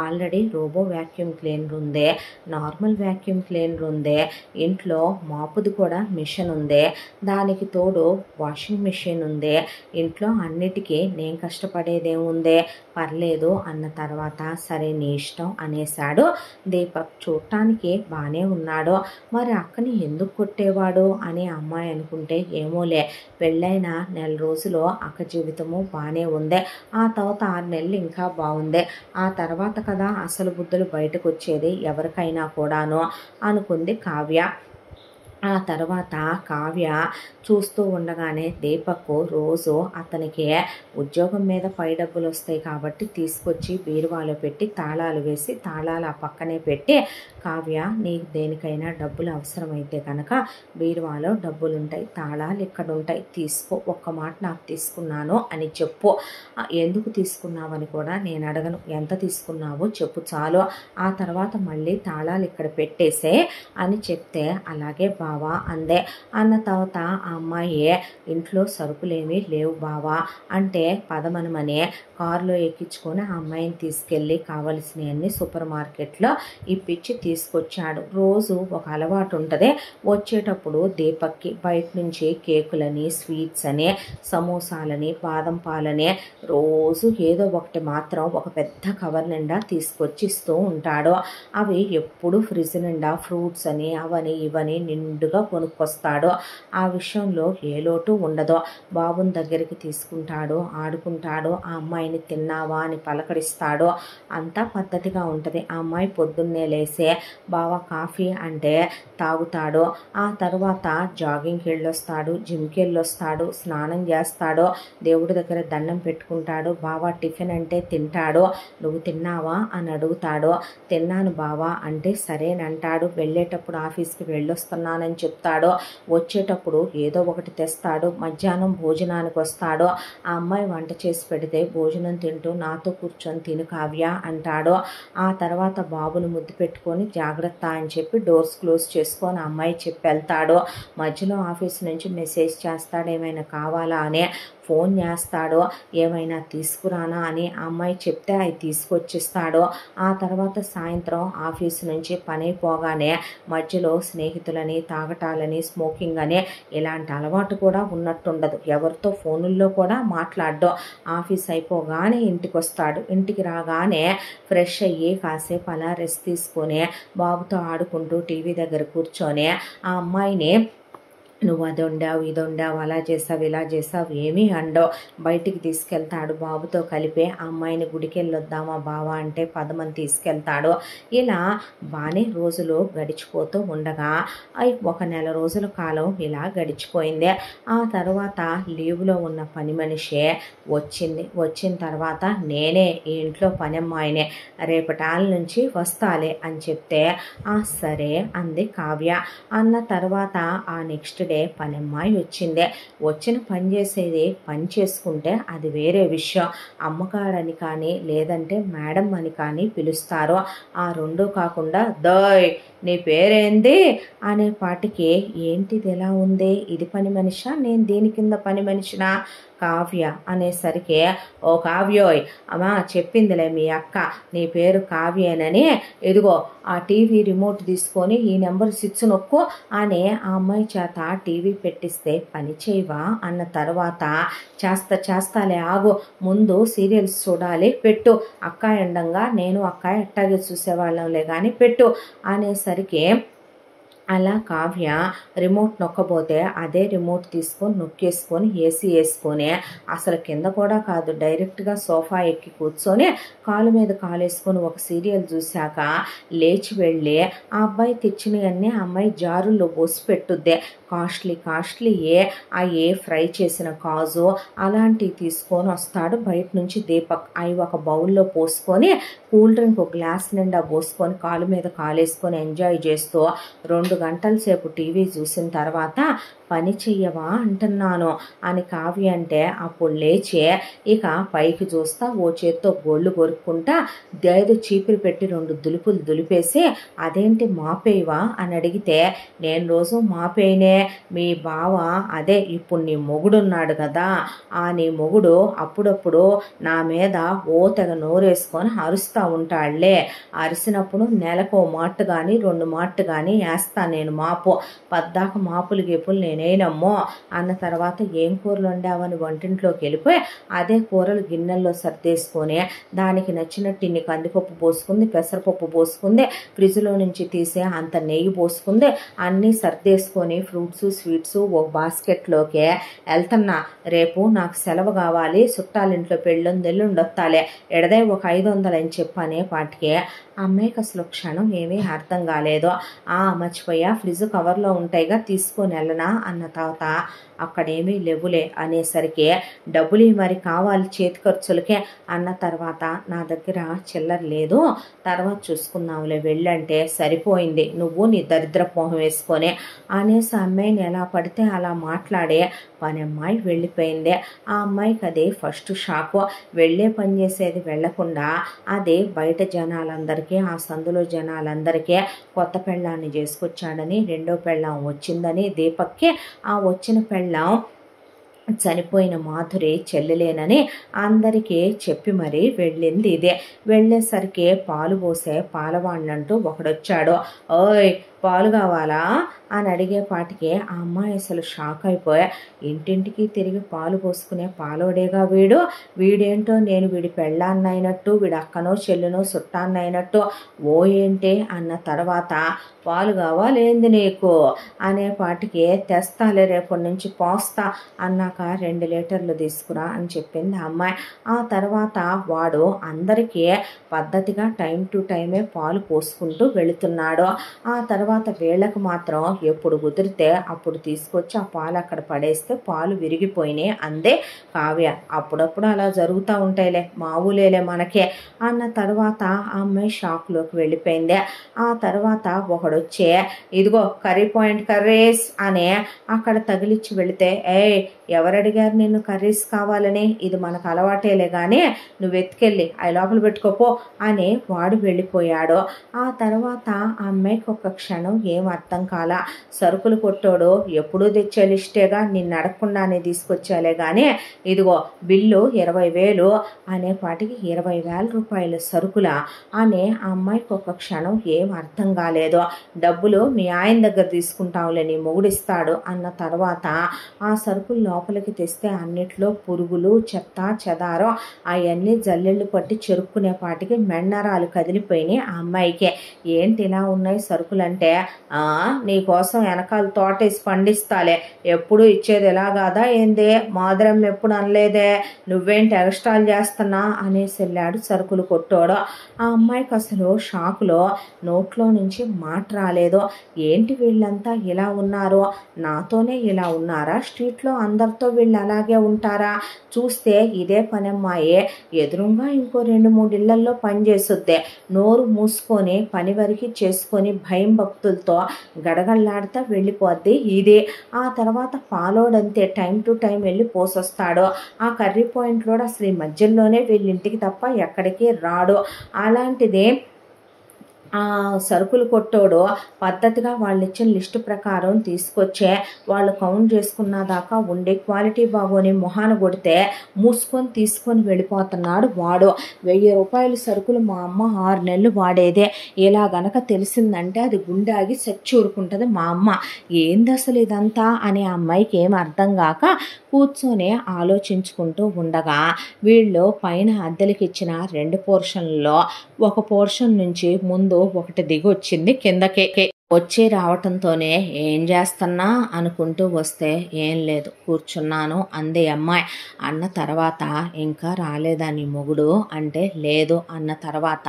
S1: ఆల్రెడీ రోబో వ్యాక్యూమ్ క్లీనర్ ఉంది, నార్మల్ వ్యాక్యూమ్ క్లీనర్ ఉంది, ఇంట్లో మాపుది కూడా మిషన్ ఉంది, దానికి తోడు వాషింగ్ మిషన్ ఉంది, ఇంట్లో అన్నిటికీ నేను కష్టపడేదేముంది, పర్లేదు అన్న తర్వాత సరే నీ ఇష్టం అనేశాడు. దీపక్ చూడటానికి బాగానే ఉన్నాడు, మరి అక్కని ఎందుకు కొట్టేవాడు అని అమ్మాయి అనుకుంటే, ఏమోలే, పెళ్ళైన 1 రోజులు అక్క జీవితము బాగానే ఉంది, ఆ తర్వాత 6 నెలలు ఇంకా బాగుంది, ఆ తర్వాత కదా అసలు బుద్ధులు బయటకు వచ్చేది ఎవరికైనా కూడాను అనుకుంది కావ్య. ఆ తర్వాత కావ్య చూస్తూ ఉండగానే దీపక్ రోజు అతనికి ఉద్యోగం మీద పై డబ్బులు వస్తాయి కాబట్టి తీసుకొచ్చి బీరువాలో పెట్టి తాళాలు వేసి, తాళాలు ఆ పక్కనే పెట్టి, కావ్య నీకు దేనికైనా డబ్బులు అవసరమైతే కనుక బీరువాలో డబ్బులు ఉంటాయి, తాళాలు ఇక్కడ ఉంటాయి, తీసుకో, ఒక్క మాట నాకు తీసుకున్నాను అని చెప్పు, ఎందుకు తీసుకున్నావని కూడా నేను అడగను, ఎంత తీసుకున్నావో చెప్పు చాలు, ఆ తర్వాత మళ్ళీ తాళాలు ఇక్కడ పెట్టేసే అని చెప్తే, అలాగే బావా అందే. అన్న తర్వాత ఆ అమ్మాయి, ఇంట్లో సరుకులేమీ లేవు బావా అంటే, పదమనమని కారులో ఎక్కించుకొని ఆ అమ్మాయిని తీసుకెళ్ళి కావలసినవన్నీ సూపర్ మార్కెట్లో ఇప్పించి తీసుకొచ్చాడు. రోజు ఒక అలవాటు ఉంటుంది, వచ్చేటప్పుడు దీపక్కి బయట నుంచి కేకులని, స్వీట్స్ అని, సమోసాలని, బాదం పాలని, రోజు ఏదో ఒకటి మాత్రం ఒక పెద్ద కవర్ నిండా తీసుకొచ్చి ఇస్తూ ఉంటాడు. అవి ఎప్పుడు ఫ్రిడ్జ్ నిండా ఫ్రూట్స్ అని అవని ఇవని నిండుగా కొనుక్కొస్తాడు. ఆ విషయంలో ఏ లోటు ఉండదు. బాబుని దగ్గరికి తీసుకుంటాడు, ఆడుకుంటాడు, ఆ అమ్మాయిని తిన్నావా అని పలకరిస్తాడు, అంతా పద్ధతిగా ఉంటుంది. ఆ అమ్మాయి పొద్దున్నే లేసే బావ కాఫీ అంటే తాగుతాడు, ఆ తర్వాత జాగింగ్కి వెళ్ళొస్తాడు, జిమ్కి వెళ్ళొస్తాడు, స్నానం చేస్తాడు, దేవుడి దగ్గర దండం పెట్టుకుంటాడు, బావ టిఫిన్ అంటే తింటాడు, నువ్వు తిన్నావా అని అడుగుతాడు, తిన్నాను బావా అంటే సరేనంటాడు, వెళ్ళేటప్పుడు ఆఫీస్కి వెళ్ళొస్తున్నానని చెప్తాడు, వచ్చేటప్పుడు ఏదో ఒకటి తెస్తాడు, మధ్యాహ్నం భోజనానికి వస్తాడు, ఆ అమ్మాయి వంట చేసి పెడితే భోజనం తింటూ నాతో కూర్చొని తిను కావ్య అంటాడు, ఆ తర్వాత బాబును ముద్దు పెట్టుకొని జాగ్రత్త అని చెప్పి డోర్స్ క్లోజ్ చేసుకొని ఆ అమ్మాయి చెప్పి వెళ్తాడు. మధ్యలో ఆఫీస్ నుంచి మెసేజ్ చేస్తాడు, ఏమైనా కావాలా అని ఫోన్ చేస్తాడు, ఏమైనా తీసుకురానా అని ఆ అమ్మాయి చెప్తే అవి తీసుకొచ్చిస్తాడు. ఆ తర్వాత సాయంత్రం ఆఫీస్ నుంచి పని అయిపోగానే మధ్యలో స్నేహితులని, తాగటాలని, స్మోకింగ్ అని ఇలాంటి అలవాటు కూడా ఉన్నట్టుండదు, ఎవరితో ఫోనుల్లో కూడా మాట్లాడడం. ఆఫీస్ అయిపోగానే ఇంటికి వస్తాడు, ఇంటికి రాగానే ఫ్రెష్ అయ్యి కాసేపు అలా రెస్ట్ తీసుకొని బాబుతో ఆడుకుంటూ టీవీ దగ్గర కూర్చొని ఆ అమ్మాయిని, నువ్వు అది వండావు, ఇది వండావు, అలా చేసావు, ఇలా చేసావు ఏమీ అండవు, బయటికి తీసుకెళ్తాడు బాబుతో కలిపి, ఆ అమ్మాయిని గుడికి వెళ్ళొద్దామా బావా అంటే పదమని తీసుకెళ్తాడు. ఇలా బాగానే రోజులు గడిచిపోతూ ఉండగా ఒక 1 నెల రోజుల కాలం ఇలా గడిచిపోయింది. ఆ తర్వాత లీవ్లో ఉన్న పని మనిషి వచ్చింది. వచ్చిన తర్వాత, నేనే ఈ ఇంట్లో పనమ్మాయినే, రేపటాల నుంచి వస్తాలే అని చెప్తే, సరే అంది కావ్య. అన్న తర్వాత ఆ నెక్స్ట్ డే పనమ్మాయి వచ్చింది. వచ్చిన పని చేసేది పని చేసుకుంటే అది వేరే విషయం, అమ్మగారని కానీ లేదంటే మేడం అని కానీ పిలుస్తారు. ఆ రెండూ కాకుండా దోయ్ నీ పేరేంది అనే పాటికి, ఏంటిది ఎలా ఉంది, ఇది పని మనిషా, నేను దీని కింద పని మనిషినా, కావ్య అనేసరికి, ఓ కావ్యోయ్, అమ్మా చెప్పిందిలే మీ అక్క నీ పేరు కావ్యేనని, ఇదిగో ఆ టీవీ రిమోట్ తీసుకొని ఈ నెంబర్ 6 నొక్కు అని ఆ అమ్మాయి చేత టీవీ పెట్టిస్తే, పని చేయవా అన్న తర్వాత, చేస్తాలే ఆగు, ముందు సీరియల్స్ చూడాలి, పెట్టు, అక్క ఎండంగా నేను అక్క ఎట్టాగే చూసేవాళ్ళంలే కానీ పెట్టు అనేసరికి, అలా కావ్య రిమోట్ నొక్కబోతే అదే రిమోట్ తీసుకొని నొక్కేసుకొని ఏసీ వేసుకొని, అసలు కింద కూడా కాదు, డైరెక్ట్గా సోఫా ఎక్కి కూర్చొని కాలు మీద కాలు వేసుకొని ఒక సీరియల్ చూశాక లేచి వెళ్ళి ఆ అబ్బాయి తెచ్చినవన్నీ ఆ అమ్మాయి జారుల్లో పోసి పెట్టుద్ది. కాస్ట్లీ ఫ్రై చేసిన కాజు అలాంటివి తీసుకొని వస్తాడు బయట నుంచి దీపక్. అవి ఒక బౌల్లో పోసుకొని కూల్ డ్రింక్ ఒక గ్లాస్ నిండా పోసుకొని కాలు మీద కాలేసుకొని ఎంజాయ్ చేస్తూ 2 గంటల సేపు టీవీ చూసిన తర్వాత పని చెయ్యవా అంటున్నాను అని కావ్య అంటే అప్పుడు లేచే ఇక పైకి చూస్తా ఓ చేత్తో గోళ్ళు కొరుక్కుంటా దేదు చీపురు పెట్టి 2 దులుపులు దులిపేసి అదేంటి మాపేయవా అని అడిగితే నేను రోజు మాపేయనే మీ బావ అదే ఇప్పుడు నీ మొగుడున్నాడు కదా ఆ నీ మొగుడు అప్పుడప్పుడు నా మీద ఓ తెగ నోరేసుకొని అరుస్తూ ఉంటాడులే అరిసినప్పుడు నెలకు మాటు కానీ 2 మాటు కానీ వేస్తా నేను మాపు పద్దాక మాపులు గీపులు నేనేనమ్మో అన్న తర్వాత ఏం కూరలు వండావని వంటింట్లోకి వెళ్ళిపోయి అదే కూరలు గిన్నెల్లో సర్దేసుకొని దానికి నచ్చినట్టు ఇన్ని కందిపప్పు పోసుకుంది పెసరపప్పు పోసుకుంది ఫ్రిడ్జ్లో నుంచి తీసే అంత నెయ్యి పోసుకుంది అన్నీ సర్దేసుకొని ఫ్రూట్స్ స్వీట్స్ ఒక బాస్కెట్లోకి వెళ్తున్నా రేపు నాకు సెలవు కావాలి చుట్టాలింట్లో పెళ్ళుంది ఎల్లుండొత్తాలే ఎడదే ఒక 500 అని చెప్పనే పాటికి అమ్మాయికి అసలు క్షణం ఏమీ అర్థం కాలేదు మర్చిపోయా ఫ్రిడ్జ్ కవర్లో ఉంటాయిగా తీసుకొని వెళ్ళనా అన్న తర్వాత అక్కడేమీ లేవులే అనేసరికి డబ్బులు మరి కావాలి చేతి ఖర్చులకే అన్న తర్వాత నా దగ్గర చిల్లర లేదు తర్వాత చూసుకుందాంలే వెళ్ళంటే సరిపోయింది నువ్వు నీ దరిద్ర పోహం వేసుకొని అనేసి అమ్మాయిని ఎలా పడితే అలా మాట్లాడే పని అమ్మాయి వెళ్ళిపోయింది ఆ అమ్మాయికి అదే ఫస్ట్ షాకు వెళ్ళే పని చేసేది వెళ్లకుండా అదే బయట జనాలందరికీ ఆ సందులో జనాలందరికీ కొత్త పెళ్ళాన్ని చేసుకొచ్చాడని రెండో పెళ్ళాం వచ్చిందని దీపక్కి ఆ వచ్చిన పెళ్ళాం చనిపోయిన మాధురి చెల్లెలేనని అందరికీ చెప్పి మరీ వెళ్ళింది ఇదే వెళ్ళేసరికి పాలు పోసే పాలవాణ్ణంటూ ఒకడొచ్చాడు ఓయ్ పాలు కావాలా అని అడిగేపాటికి ఆ అమ్మాయి అసలు షాక్ అయిపోయా ఇంటింటికి తిరిగి పాలు పోసుకునే పాలోడేగా వీడేంటో నేను వీడి పెళ్ళాన్నైనట్టు వీడి అక్కనో చెల్లునో చుట్టాన్నైనట్టు ఓ ఏంటి అన్న తర్వాత పాలు కావాలేంది నీకు అనేపాటికి తెస్తాలే రేపటి నుంచి పోస్తా అన్నాక 2 లీటర్లు తీసుకురా అని చెప్పింది ఆ అమ్మాయి ఆ తర్వాత వాడు అందరికీ పద్ధతిగా టైం టు టైమే పాలు పోసుకుంటూ వెళుతున్నాడు ఆ తర్వాత వీళ్ళకు మాత్రం ఎప్పుడు కుదిరితే అప్పుడు తీసుకొచ్చి ఆ పాలు అక్కడ పడేస్తే పాలు విరిగిపోయినాయి అందే కావ్య అప్పుడప్పుడు అలా జరుగుతూ ఉంటాయిలే మామూలేలే మనకే అన్న తర్వాత ఆ అమ్మాయి షాక్లోకి వెళ్ళిపోయింది ఆ తర్వాత ఒకడొచ్చే ఇదిగో కర్రీ పాయింట్ కర్రీస్ అని అక్కడ తగిలిచ్చి వెళితే ఎవరడిగారు నిన్ను కర్రీస్ కావాలని ఇది మనకు అలవాటేలే కానీ నువ్వు ఎత్తుకెళ్ళి అవి లోపల పెట్టుకోపో అని వాడు వెళ్ళిపోయాడు ఆ తర్వాత ఆ అమ్మాయికి ఒక క్షణం ఏం అర్థం కాల సరుకులు కొట్టోడు ఎప్పుడూ తెచ్చే లిస్టేగా నిన్ను అడగకుండానే తీసుకొచ్చాలే కానీ ఇదిగో బిల్లు 20,000 అనేపాటికి 20,000 రూపాయల సరుకుల అనే ఆ అమ్మాయికి ఒక క్షణం ఏం అర్థం కాలేదు డబ్బులు మీ ఆయన దగ్గర తీసుకుంటావులే నీ మొగుడిస్తాడు అన్న తర్వాత ఆ సరుకులు లోపలికి తెస్తే అన్నిట్లో పురుగులు చెత్త చెదారం అవన్నీ జల్లెళ్ళు పట్టి చెరుక్కునేపాటికి మెండరాలు కదిలిపోయినాయి ఆ అమ్మాయికి ఏంటి ఇలా ఉన్నాయి సరుకులంటే నీకోసం వెనకాల తోటేసి పండిస్తాలే ఎప్పుడు ఇచ్చేది ఎలా కాదా ఏందే మాదరం ఎప్పుడు అనలేదే నువ్వేంటి ఎక్స్ట్రాలు చేస్తున్నా అనేసి వెళ్ళాడు సరుకులు కొట్టోడు ఆ అమ్మాయికి అసలు షాకులో నోట్లో నుంచి మాట రాలేదు ఏంటి వీళ్ళంతా ఇలా ఉన్నారో నాతోనే ఇలా ఉన్నారా స్ట్రీట్లో అందరితో వీళ్ళు అలాగే ఉంటారా చూస్తే ఇదే పనమ్మాయే ఎదురుగా ఇంకో 2-3 ఇళ్లల్లో పనిచేసుద్దే నోరు మూసుకొని పని వరకు చేసుకొని భయం భక్తులతో గడగడలాడుతూ వెళ్ళిపోద్ది ఇదే ఆ తర్వాత పాలోడంతే టైం టు టైం వెళ్ళి పోసొస్తాడు ఆ కర్రీ పాయింట్లో అసలు ఈ మధ్యలోనే వీళ్ళింటికి తప్ప ఎక్కడికి రాడు అలాంటిది ఆ సరుకులు కొట్టోడు పద్ధతిగా వాళ్ళు ఇచ్చిన లిస్టు ప్రకారం తీసుకొచ్చే వాళ్ళు కౌంట్ చేసుకున్న దాకా ఉండే క్వాలిటీ బాగోని మొహాన కొడితే మూసుకొని తీసుకొని వెళ్ళిపోతున్నాడు వాడు 1000 రూపాయల సరుకులు మా అమ్మ 6 నెలలు వాడేదే ఇలా గనక తెలిసిందంటే అది గుండె ఆగి సచ్చూరుకుంటుంది మా అమ్మ ఏంది అసలు ఇదంతా అనే అమ్మాయికి ఏం అర్థం కాక కూర్చొని ఆలోచించుకుంటూ ఉండగా వీళ్ళు పైన అద్దెలకి ఇచ్చిన 2 పోర్షన్లలో ఒక పోర్షన్ నుంచి ముందు ఒకటి దిగి వచ్చింది కిందకే వచ్చి రావటంతోనే ఏం చేస్తున్నా అనుకుంటూ వస్తే ఏం లేదు కూర్చున్నాను అంది అమ్మాయి అన్న తర్వాత ఇంకా రాలేదా నీ మొగుడు అంటే లేదు అన్న తర్వాత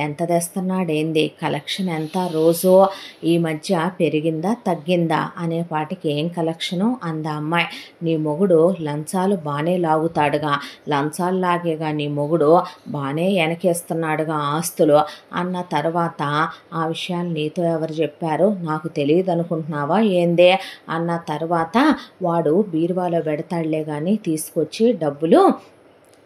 S1: ఎంత తెస్తున్నాడేంది కలెక్షన్ ఎంత రోజు ఈ మధ్య పెరిగిందా తగ్గిందా అనేపాటికి ఏం కలెక్షను అంద అమ్మాయి నీ మొగుడు లంచాలు బాగానే లాగుతాడుగా లంచాలు లాగేగా నీ మొగుడు బాగానే వెనకేస్తున్నాడుగా ఆస్తులు అన్న తర్వాత ఆ విషయాలు నీతో ఎవరు చెప్పారు, నాకు తెలియదు అనుకుంటున్నావా ఏందే అన్న తర్వాత వాడు బీరువాలో పెడతాడులే కానీ తీసుకొచ్చి డబ్బులు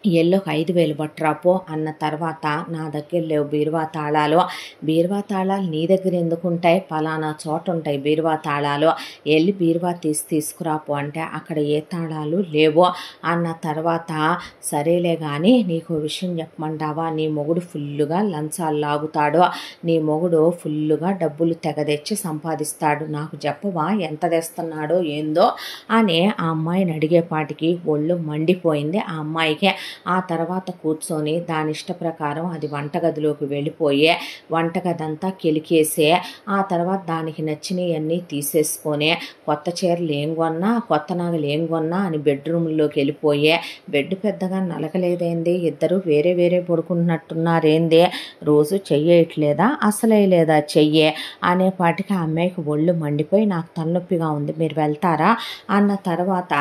S1: ఎల్లోకి 5,000 పట్టురాపో అన్న తర్వాత నా దగ్గర లేవు బీరువా తాళాలు. బీరువా తాళాలు నీ దగ్గర ఎందుకు ఉంటాయి? పలానా చోట ఉంటాయి బీరువా తాళాలు, వెళ్ళి బీరువా తీసుకురాపో అంటే అక్కడ ఏ తాళాలు లేవు అన్న తర్వాత సరేలే కానీ నీకు విషయం చెప్పమంటావా, నీ మొగుడు ఫుల్లుగా లంచాలు లాగుతాడు, నీ మొగుడు ఫుల్లుగా డబ్బులు తెగదెచ్చి సంపాదిస్తాడు, నాకు చెప్పవా ఎంత తెస్తున్నాడో ఏందో అని ఆ అమ్మాయిని అడిగేపాటికి ఒళ్ళు మండిపోయింది ఆ అమ్మాయికి. ఆ తర్వాత కూర్చొని దాని ఇష్ట ప్రకారం అది వంటగదిలోకి వెళ్ళిపోయే వంటగదంతా కెలికేసే ఆ తర్వాత దానికి నచ్చినవన్నీ తీసేసుకొని కొత్త చీరలు ఏం కొన్నా కొత్త నగలు ఏం కొన్నా అని బెడ్రూమ్లోకి వెళ్ళిపోయే బెడ్ పెద్దగా నలకలేదేంది, ఇద్దరు వేరే వేరే పడుకుంటున్నట్టున్నారేంది, రోజు చెయ్యట్లేదా అసలే లేదా చెయ్యే అనేపాటికి ఆ అమ్మాయికి ఒళ్ళు మండిపోయి నాకు తలనొప్పిగా ఉంది మీరు వెళ్తారా అన్న తర్వాత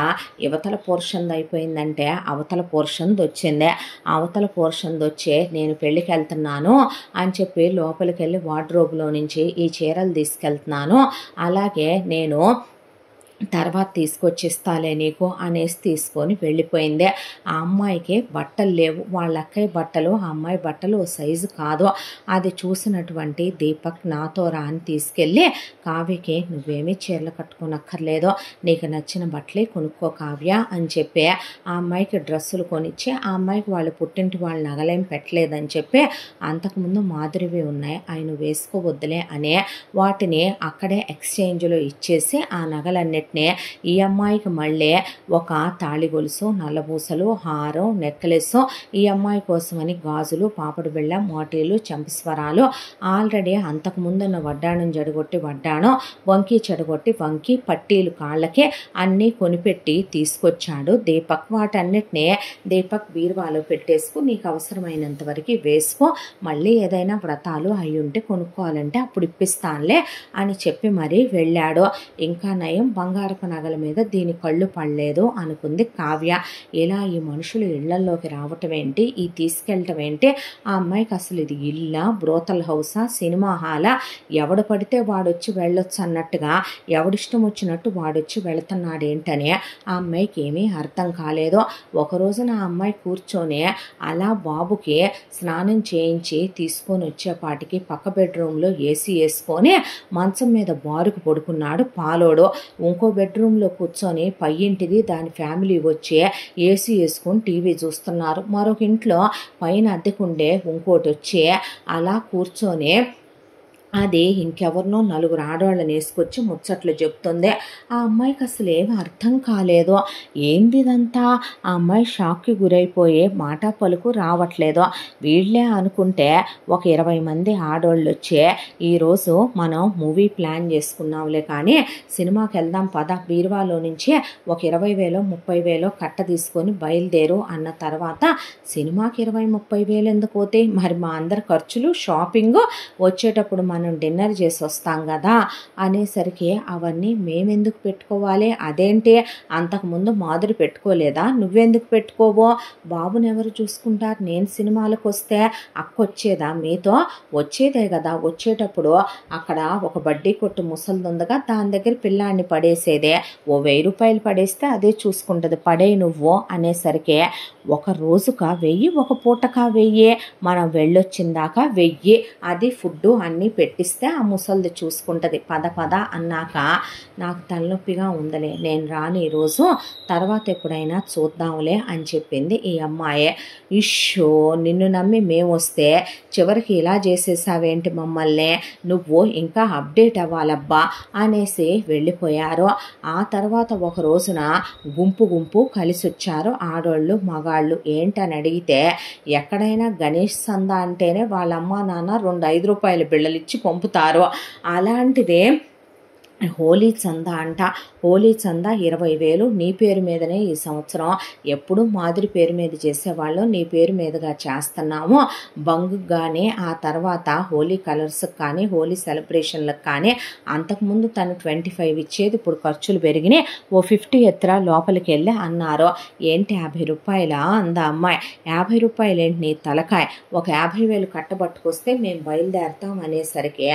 S1: యువతల పోర్షన్ అయిపోయిందంటే అవతల పోర్షన్ వచ్చింది. అవతల పోర్షన్ వచ్చే నేను పెళ్ళికి వెళ్తున్నాను అని చెప్పి లోపలికి వెళ్ళి వార్డ్రోబ్లో నుంచి ఈ చీరలు తీసుకెళ్తున్నాను, అలాగే నేను తర్వాత తీసుకొచ్చిస్తాలే నీకు అనేసి తీసుకొని వెళ్ళిపోయింది. ఆ అమ్మాయికి బట్టలు లేవు, వాళ్ళ అక్కయ్య బట్టలు ఆ అమ్మాయి బట్టలు ఓ సైజు కాదు. అది చూసినటువంటి దీపక్ నాతో రా అని తీసుకెళ్ళి కావ్యకి నువ్వేమీ చీరలు కట్టుకోనక్కర్లేదు, నీకు నచ్చిన బట్టలే కొనుక్కో కావ్య అని చెప్పి ఆ అమ్మాయికి డ్రెస్సులు కొనిచ్చి ఆ అమ్మాయికి వాళ్ళు పుట్టింటి వాళ్ళు నగలేం పెట్టలేదని చెప్పి అంతకుముందు మాధురివి ఉన్నాయి అవి నువ్వు వేసుకోవద్దులే అనే వాటిని అక్కడే ఎక్స్చేంజ్లో ఇచ్చేసి ఆ నగలన్నిటిని ఈ అమ్మాయికి మళ్ళీ ఒక తాళి గొలుసు, నల్లబూసలు, హారం, నెక్లెస్, ఈ అమ్మాయి కోసమని గాజులు, పాపడి బిళ్ళ, మోటీలు, చంపిస్వరాలు, ఆల్రెడీ అంతకుముందున్న వడ్డాణం జడగొట్టి వడ్డాణం, వంకి చెడగొట్టి వంకి, పట్టీలు కాళ్ళకి అన్నీ కొనిపెట్టి తీసుకొచ్చాడు దీపక్. వాటన్నిటినీ దీపక్ బీరువాలో పెట్టేసుకు నీకు అవసరమైనంత వరకు వేసుకో, మళ్ళీ ఏదైనా వ్రతాలు అయి ఉంటే కొనుక్కోవాలంటే అప్పుడు ఇప్పిస్తానులే అని చెప్పి మరీ వెళ్ళాడు. ఇంకా నయం బంగారపు నగల మీద దీని కళ్ళు పడలేదు అనుకుంది కావ్య. ఇలా ఈ మనుషులు ఇళ్లలోకి రావటం ఏంటి, ఈ తీసుకెళ్ళటం ఏంటి, ఆ అమ్మాయికి అసలు ఇది ఇల్లా, బ్రోతల్ హౌసా, సినిమా హాలా, ఎవడు పడితే వాడొచ్చి వెళ్ళొచ్చు అన్నట్టుగా ఎవడిష్టం వచ్చినట్టు వాడొచ్చి వెళుతున్నాడేంటని ఆ అమ్మాయికి ఏమీ అర్థం కాలేదు. ఒకరోజున ఆ అమ్మాయి కూర్చొని అలా బాబుకి స్నానం చేయించి తీసుకొని వచ్చేపాటికి పక్క బెడ్రూమ్లో ఏసీ వేసుకొని మంచం మీద బారుకు పడుకున్నాడు పాలోడు. ఇంకో బెడ్రూమ్లో కూర్చొని పై ఇంటిది దాని ఫ్యామిలీ వచ్చి ఏసీ వేసుకొని టీవీ చూస్తున్నారు. మరొక ఇంట్లో పైన అద్దెకుండే ఇంకోటి వచ్చి అలా కూర్చొని అది ఇంకెవరినో నలుగురు ఆడవాళ్ళని వేసుకొచ్చి ముచ్చట్లు చెప్తుంది. ఆ అమ్మాయికి అసలు ఏమీ అర్థం కాలేదు. ఏంది ఇదంతా? ఆ అమ్మాయి షాక్కి గురైపోయే మాట పలుకు రావట్లేదు. వీళ్ళే అనుకుంటే ఒక 20 మంది ఆడవాళ్ళు వచ్చే ఈరోజు మనం మూవీ ప్లాన్ చేసుకున్నాంలే కానీ సినిమాకి వెళ్దాం పద, బీరువాలో నుంచి ఒక 20,000 30,000 కట్ట తీసుకొని బయలుదేరు అన్న తర్వాత సినిమాకి 20-30,000 ఎందుకు పోతే, మరి మా అందరి ఖర్చులు, షాపింగ్, వచ్చేటప్పుడు మనం డిన్నర్ చేసి వస్తాం కదా అనేసరికి అవన్నీ మేమెందుకు పెట్టుకోవాలి, అదేంటి అంతకుముందు మాధురి పెట్టుకోలేదా, నువ్వెందుకు పెట్టుకోవో, బాబుని ఎవరు చూసుకుంటారు, నేను సినిమాలకు వస్తే అక్క వచ్చేదా మీతో, వచ్చేదే కదా, వచ్చేటప్పుడు అక్కడ ఒక బడ్డీ కొట్టు ముసలిది ఉందిగా దాని దగ్గర పిల్లాన్ని పడేసేదే, ఓ 1000 రూపాయలు పడేస్తే అదే చూసుకుంటుంది, పడే నువ్వు అనేసరికి ఒక రోజుకా 1000, ఒక పూటకా 1000, మనం వెళ్ళొచ్చిందాక 1000, అది ఫుడ్డు అన్నీ పెట్టిస్తే ఆ ముసలిది చూసుకుంటుంది, పద పద అన్నాక నాకు తలనొప్పిగా ఉందలే నేను రాను ఈరోజు, తర్వాత ఎప్పుడైనా చూద్దాంలే అని చెప్పింది ఈ అమ్మాయి. ఇష్యో నిన్ను నమ్మి మేము వస్తే చివరికి ఇలా చేసేసావేంటి మమ్మల్ని, నువ్వు ఇంకా అప్డేట్ అవ్వాలబ్బా అనేసి వెళ్ళిపోయారు. ఆ తర్వాత ఒక రోజున గుంపు కలిసి వచ్చారు ఆడోళ్ళు మగాళ్ళు. ఏంటని అడిగితే ఎక్కడైనా గణేష్ సందా అంటేనే వాళ్ళ అమ్మ నాన్న 2 5 రూపాయల బిళ్ళలు ఇచ్చి పంపుతారు, అలాంటిదే హోలీ చందా అంట. హోలీ చందా 20,000 నీ పేరు మీదనే ఈ సంవత్సరం. ఎప్పుడు మాదిరి పేరు మీద చేసేవాళ్ళం నీ పేరు మీదుగా చేస్తున్నాము. బంగుకు కానీ ఆ తర్వాత హోలీ కలర్స్కి కానీ హోలీ సెలబ్రేషన్లకు కానీ అంతకుముందు తను 25 ఇచ్చేది, ఇప్పుడు ఖర్చులు పెరిగినాయి, ఓ 50 ఎత్తురా లోపలికి వెళ్ళి అన్నారు. ఏంటి 50 రూపాయలా అందా అమ్మాయి. 50 రూపాయలు ఏంటి నీ తలకాయ, ఒక 50,000 కట్టబట్టుకొస్తే మేము బయలుదేరతాం అనేసరికి,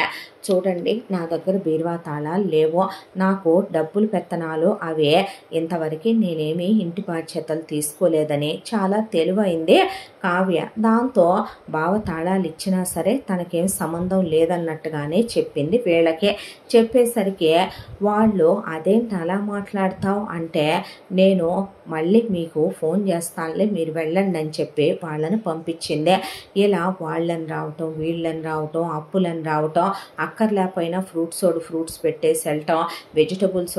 S1: చూడండి నా దగ్గర బీరువా తాళాలు లేవు, నాకు డబ్బులు పెత్తనాలు అవే, ఇంతవరకు నేనేమి ఇంటి బాధ్యతలు తీసుకోలేదని చాలా తెలివైంది కావ్య. దాంతో బావ తాళాలు ఇచ్చినా సరే తనకేం సంబంధం లేదన్నట్టుగానే చెప్పింది వీళ్ళకే. చెప్పేసరికి వాళ్ళు అదేంటి అలా మాట్లాడతావు అంటే, నేను మళ్ళీ మీకు ఫోన్ చేస్తానులే మీరు వెళ్ళండి అని చెప్పి వాళ్ళని పంపించిందే. ఇలా వాళ్ళని రావటం వీళ్ళని రావటం అప్పులని రావటం, అక్కర్లేకపోయినా ఫ్రూట్స్ పెట్టేసి వెళ్ళటం, వెజిటబుల్స్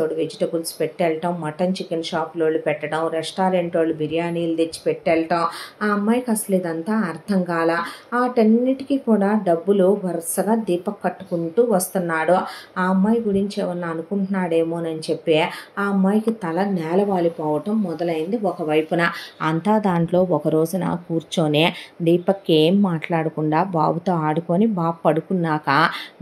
S1: పెట్టి వెళ్ళటం, మటన్ చికెన్ షాపుల వాళ్ళు పెట్టడం, రెస్టారెంట్ వాళ్ళు బిర్యానీలు తెచ్చి పెట్టెళ్ళటం. ఆ అమ్మాయికి అసలు ఇదంతా అర్థం కాల. వాటన్నిటికీ కూడా డబ్బులు వరుసగా దీపక్ కట్టుకుంటూ వస్తున్నాడు. ఆ అమ్మాయి గురించి ఏమన్నా అనుకుంటున్నాడేమోనని చెప్పి ఆ అమ్మాయికి తల నేలవాలిపోవటం మొదలైంది ఒకవైపున. అంతా దాంట్లో ఒక రోజున కూర్చొని దీపక్ ఏం మాట్లాడకుండా బాబుతో ఆడుకొని బాబు పడుకున్నాక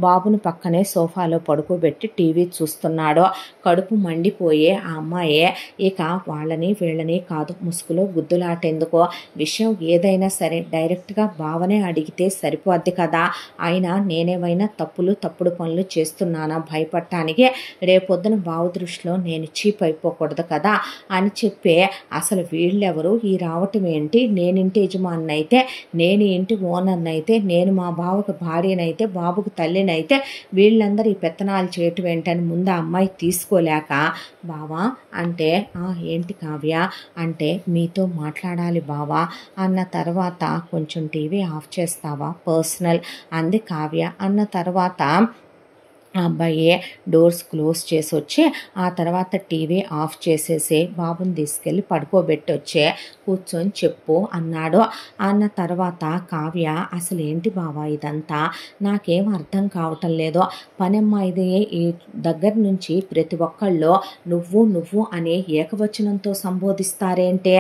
S1: బాబును పక్కనే సోఫాలో పడుకోబెట్టి టీవీ చూస్తున్నాడు. కడుపు మండిపోయే ఆ అమ్మాయి ఇక వాళ్ళని వీళ్ళని కాదు, ముసుగులో గుద్దులాటెందుకో, విషయం ఏదైనా సరే డైరెక్ట్గా బావనే అడిగితే సరిపోద్ది కదా, అయినా నేనేమైనా తప్పుడు పనులు చేస్తున్నానా భయపడటానికి, రేపొద్దున బావ దృష్టిలో నేను చీప్ అయిపోకూడదు కదా అని చెప్పి, అసలు వీళ్ళెవరు, ఈ రావటం ఏంటి, నేనింటి యజమానైతే, నేను ఇంటి ఓనర్నైతే, నేను మా బావకు భార్యనైతే, బాబుకు తల్లినైతే, వీళ్ళందరూ ఈ పెత్తనాలు చేయటం ఏంటని ముందు ఆ అమ్మాయి తీసుకోలేక, బావా అంటే ఏంటి కావ్య అంటే, మీతో మాట్లాడాలి బావా అన్న తర్వాత, కొంచెం టీవీ ఆఫ్ చేస్తావా పర్సనల్ అంది కావ్య. అన్న తర్వాత ఆ అబ్బాయి డోర్స్ క్లోజ్ చేసి వచ్చి ఆ తర్వాత టీవీ ఆఫ్ చేసేసి బాబుని తీసుకెళ్ళి పడుకోబెట్టి వచ్చే కూర్చొని చెప్పు అన్నాడు. అన్న తర్వాత కావ్య, అసలు ఏంటి బావా ఇదంతా, నాకేం అర్థం కావటం లేదు, పనమ్మాయిది ఈ దగ్గర నుంచి ప్రతి ఒక్కళ్ళు నువ్వు అనే ఏకవచనంతో సంబోధిస్తారేంటే,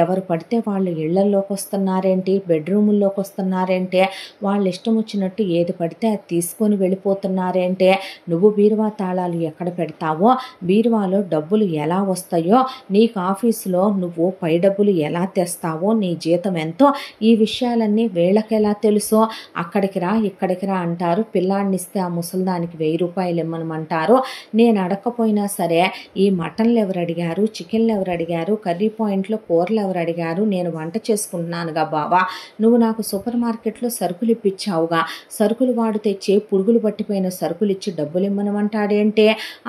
S1: ఎవరు పడితే వాళ్ళు ఇళ్లల్లోకి వస్తున్నారేంటి, బెడ్రూముల్లోకి వస్తున్నారేంటే, వాళ్ళు ఇష్టం వచ్చినట్టు ఏది పడితే అది తీసుకొని వెళ్ళిపోతున్నారేంటే, నువ్వు బీరువా తాళాలు ఎక్కడ పెడతావో, బీరువాలో డబ్బులు ఎలా వస్తాయో, నీకు ఆఫీసులో నువ్వు పై డబ్బులు ఎలా తెస్తావో, నీ జీతం ఎంతో, ఈ విషయాలన్నీ వీళ్ళకెలా తెలుసో, అక్కడికి రా ఇక్కడికి రా అంటారు, పిల్లాడిని ఇస్తే ఆ ముసలిదానికి 1000 రూపాయలు ఇమ్మనమంటారు, నేను అడగకపోయినా సరే ఈ మటన్లు ఎవరు అడిగారు, చికెన్లు ఎవరు అడిగారు, కర్రీ పాయింట్లో కూరలు ఎవరు అడిగారు, నేను వంట చేసుకుంటున్నానుగా బావా, నువ్వు నాకు సూపర్ మార్కెట్లో సరుకులు ఇప్పించావుగా, సరుకులు వాడు తెచ్చి పురుగులు పట్టిపోయిన సరుకులు ఇచ్చి డబ్బులు ఇమ్మనమంటాడేంటే,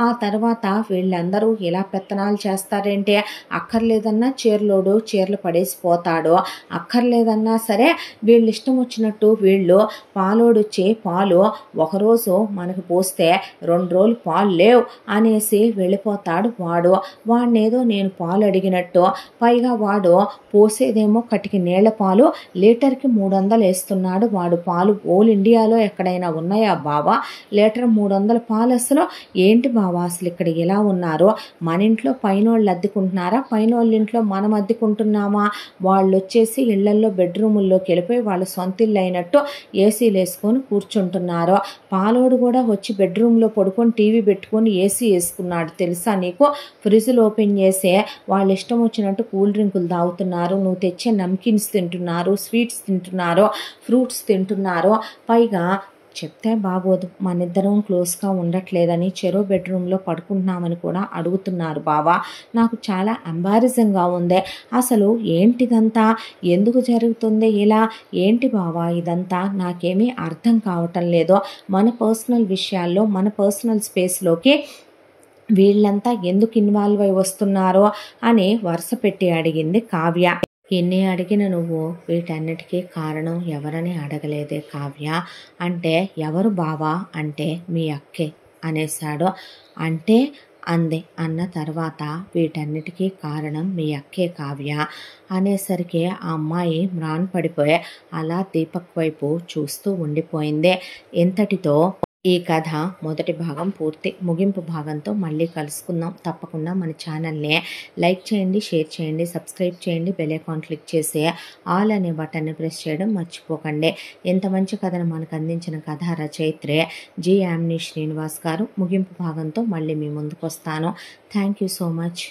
S1: ఆ తర్వాత వీళ్ళందరూ ఇలా పెత్తనాలు చేస్తారేంటే, అక్కర్లేదన్నా చీరలు పడేసి పోతాడో, అక్కర్లేదన్నా సరే వీళ్ళు ఇష్టం వచ్చినట్టు వీళ్ళు పాలోడొచ్చే పాలు ఒకరోజు మనకు పోస్తే 2 రోజులు పాలు లేవు అనేసి వెళ్ళిపోతాడు వాడు. వాడినేదో నేను పాలు అడిగినట్టు, పైగా వాడు పోసేదేమో కటికి నీళ్ల పాలు, లీటర్కి 300 వేస్తున్నాడు వాడు పాలు. ఓల్ ఇండియాలో ఎక్కడైనా ఉన్నాయా బావా లీటర్ 300 పాలు? అసలు ఏంటి బావా అసలు ఇక్కడ ఎలా ఉన్నారో, మన ఇంట్లో పైనోళ్ళు అద్దెకుంటున్నారా, పైనోళ్ళ ఇంట్లో మనం అద్దెకుంటున్నామా, వాళ్ళు వచ్చేసి ఇళ్లల్లో బెడ్రూముల్లోకి వెళ్ళిపోయి వాళ్ళ సొంత ఇల్లు అయినట్టు ఏసీలు వేసుకొని కూర్చుంటున్నారు. పాలోడు కూడా వచ్చి బెడ్రూమ్లో పడుకొని టీవీ పెట్టుకొని ఏసీ వేసుకున్నాడు తెలుసా నీకు, ఫ్రిడ్జ్లు ఓపెన్ చేసే వాళ్ళు ఇష్టం వచ్చినట్టు కూల్ డ్రింకులు తాగుతున్నారు, నువ్వు తెచ్చే నమ్కిన్స్ తింటున్నారు, స్వీట్స్ తింటున్నారు, ఫ్రూట్స్ తింటున్నారు, పైగా చెప్తే బాగోదు మనిద్దరం క్లోజ్గా ఉండట్లేదని చెరో బెడ్రూమ్లో పడుకుంటున్నామని కూడా అడుగుతున్నారు బావా, నాకు చాలా ఎంబారసింగ్గా ఉంది, అసలు ఏంటిదంతా, ఎందుకు జరుగుతుంది ఇలా, ఏంటి బావా ఇదంతా, నాకేమీ అర్థం కావటం లేదు, మన పర్సనల్ విషయాల్లో మన పర్సనల్ స్పేస్లోకి వీళ్ళంతా ఎందుకు ఇన్వాల్వ్ అయి వస్తున్నారో అని వరుస పెట్టి అడిగింది కావ్య. ఎన్ని అడిగిన నువ్వు వీటన్నిటికీ కారణం ఎవరని అడగలేదే కావ్య అంటే, ఎవరు బావా అంటే మీ అక్కే అనేశాడు. అంటే అంది. అన్న తర్వాత వీటన్నిటికీ కారణం మీ అక్కే కావ్య అనేసరికి ఆ అమ్మాయి మ్రాన్ పడిపోయి అలా దీపక్ వైపు చూస్తూ ఉండిపోయింది. ఇంతటితో ఈ కథ మొదటి భాగం పూర్తి. ముగింపు భాగంతో మళ్ళీ కలుసుకుందాం. తప్పకుండా మన ఛానల్ని లైక్ చేయండి, షేర్ చేయండి, సబ్స్క్రైబ్ చేయండి, బెల్ ఐకాన్ క్లిక్ చేసి ఆల్ అనే బటన్ని ప్రెస్ చేయడం మర్చిపోకండి. ఇంత మంచి కథను మనకు అందించిన కథా రచయిత్రి జి. యామిని శ్రీనివాస్ గారు. ముగింపు భాగంతో మళ్ళీ మీ ముందుకు వస్తాను. Thank you so much.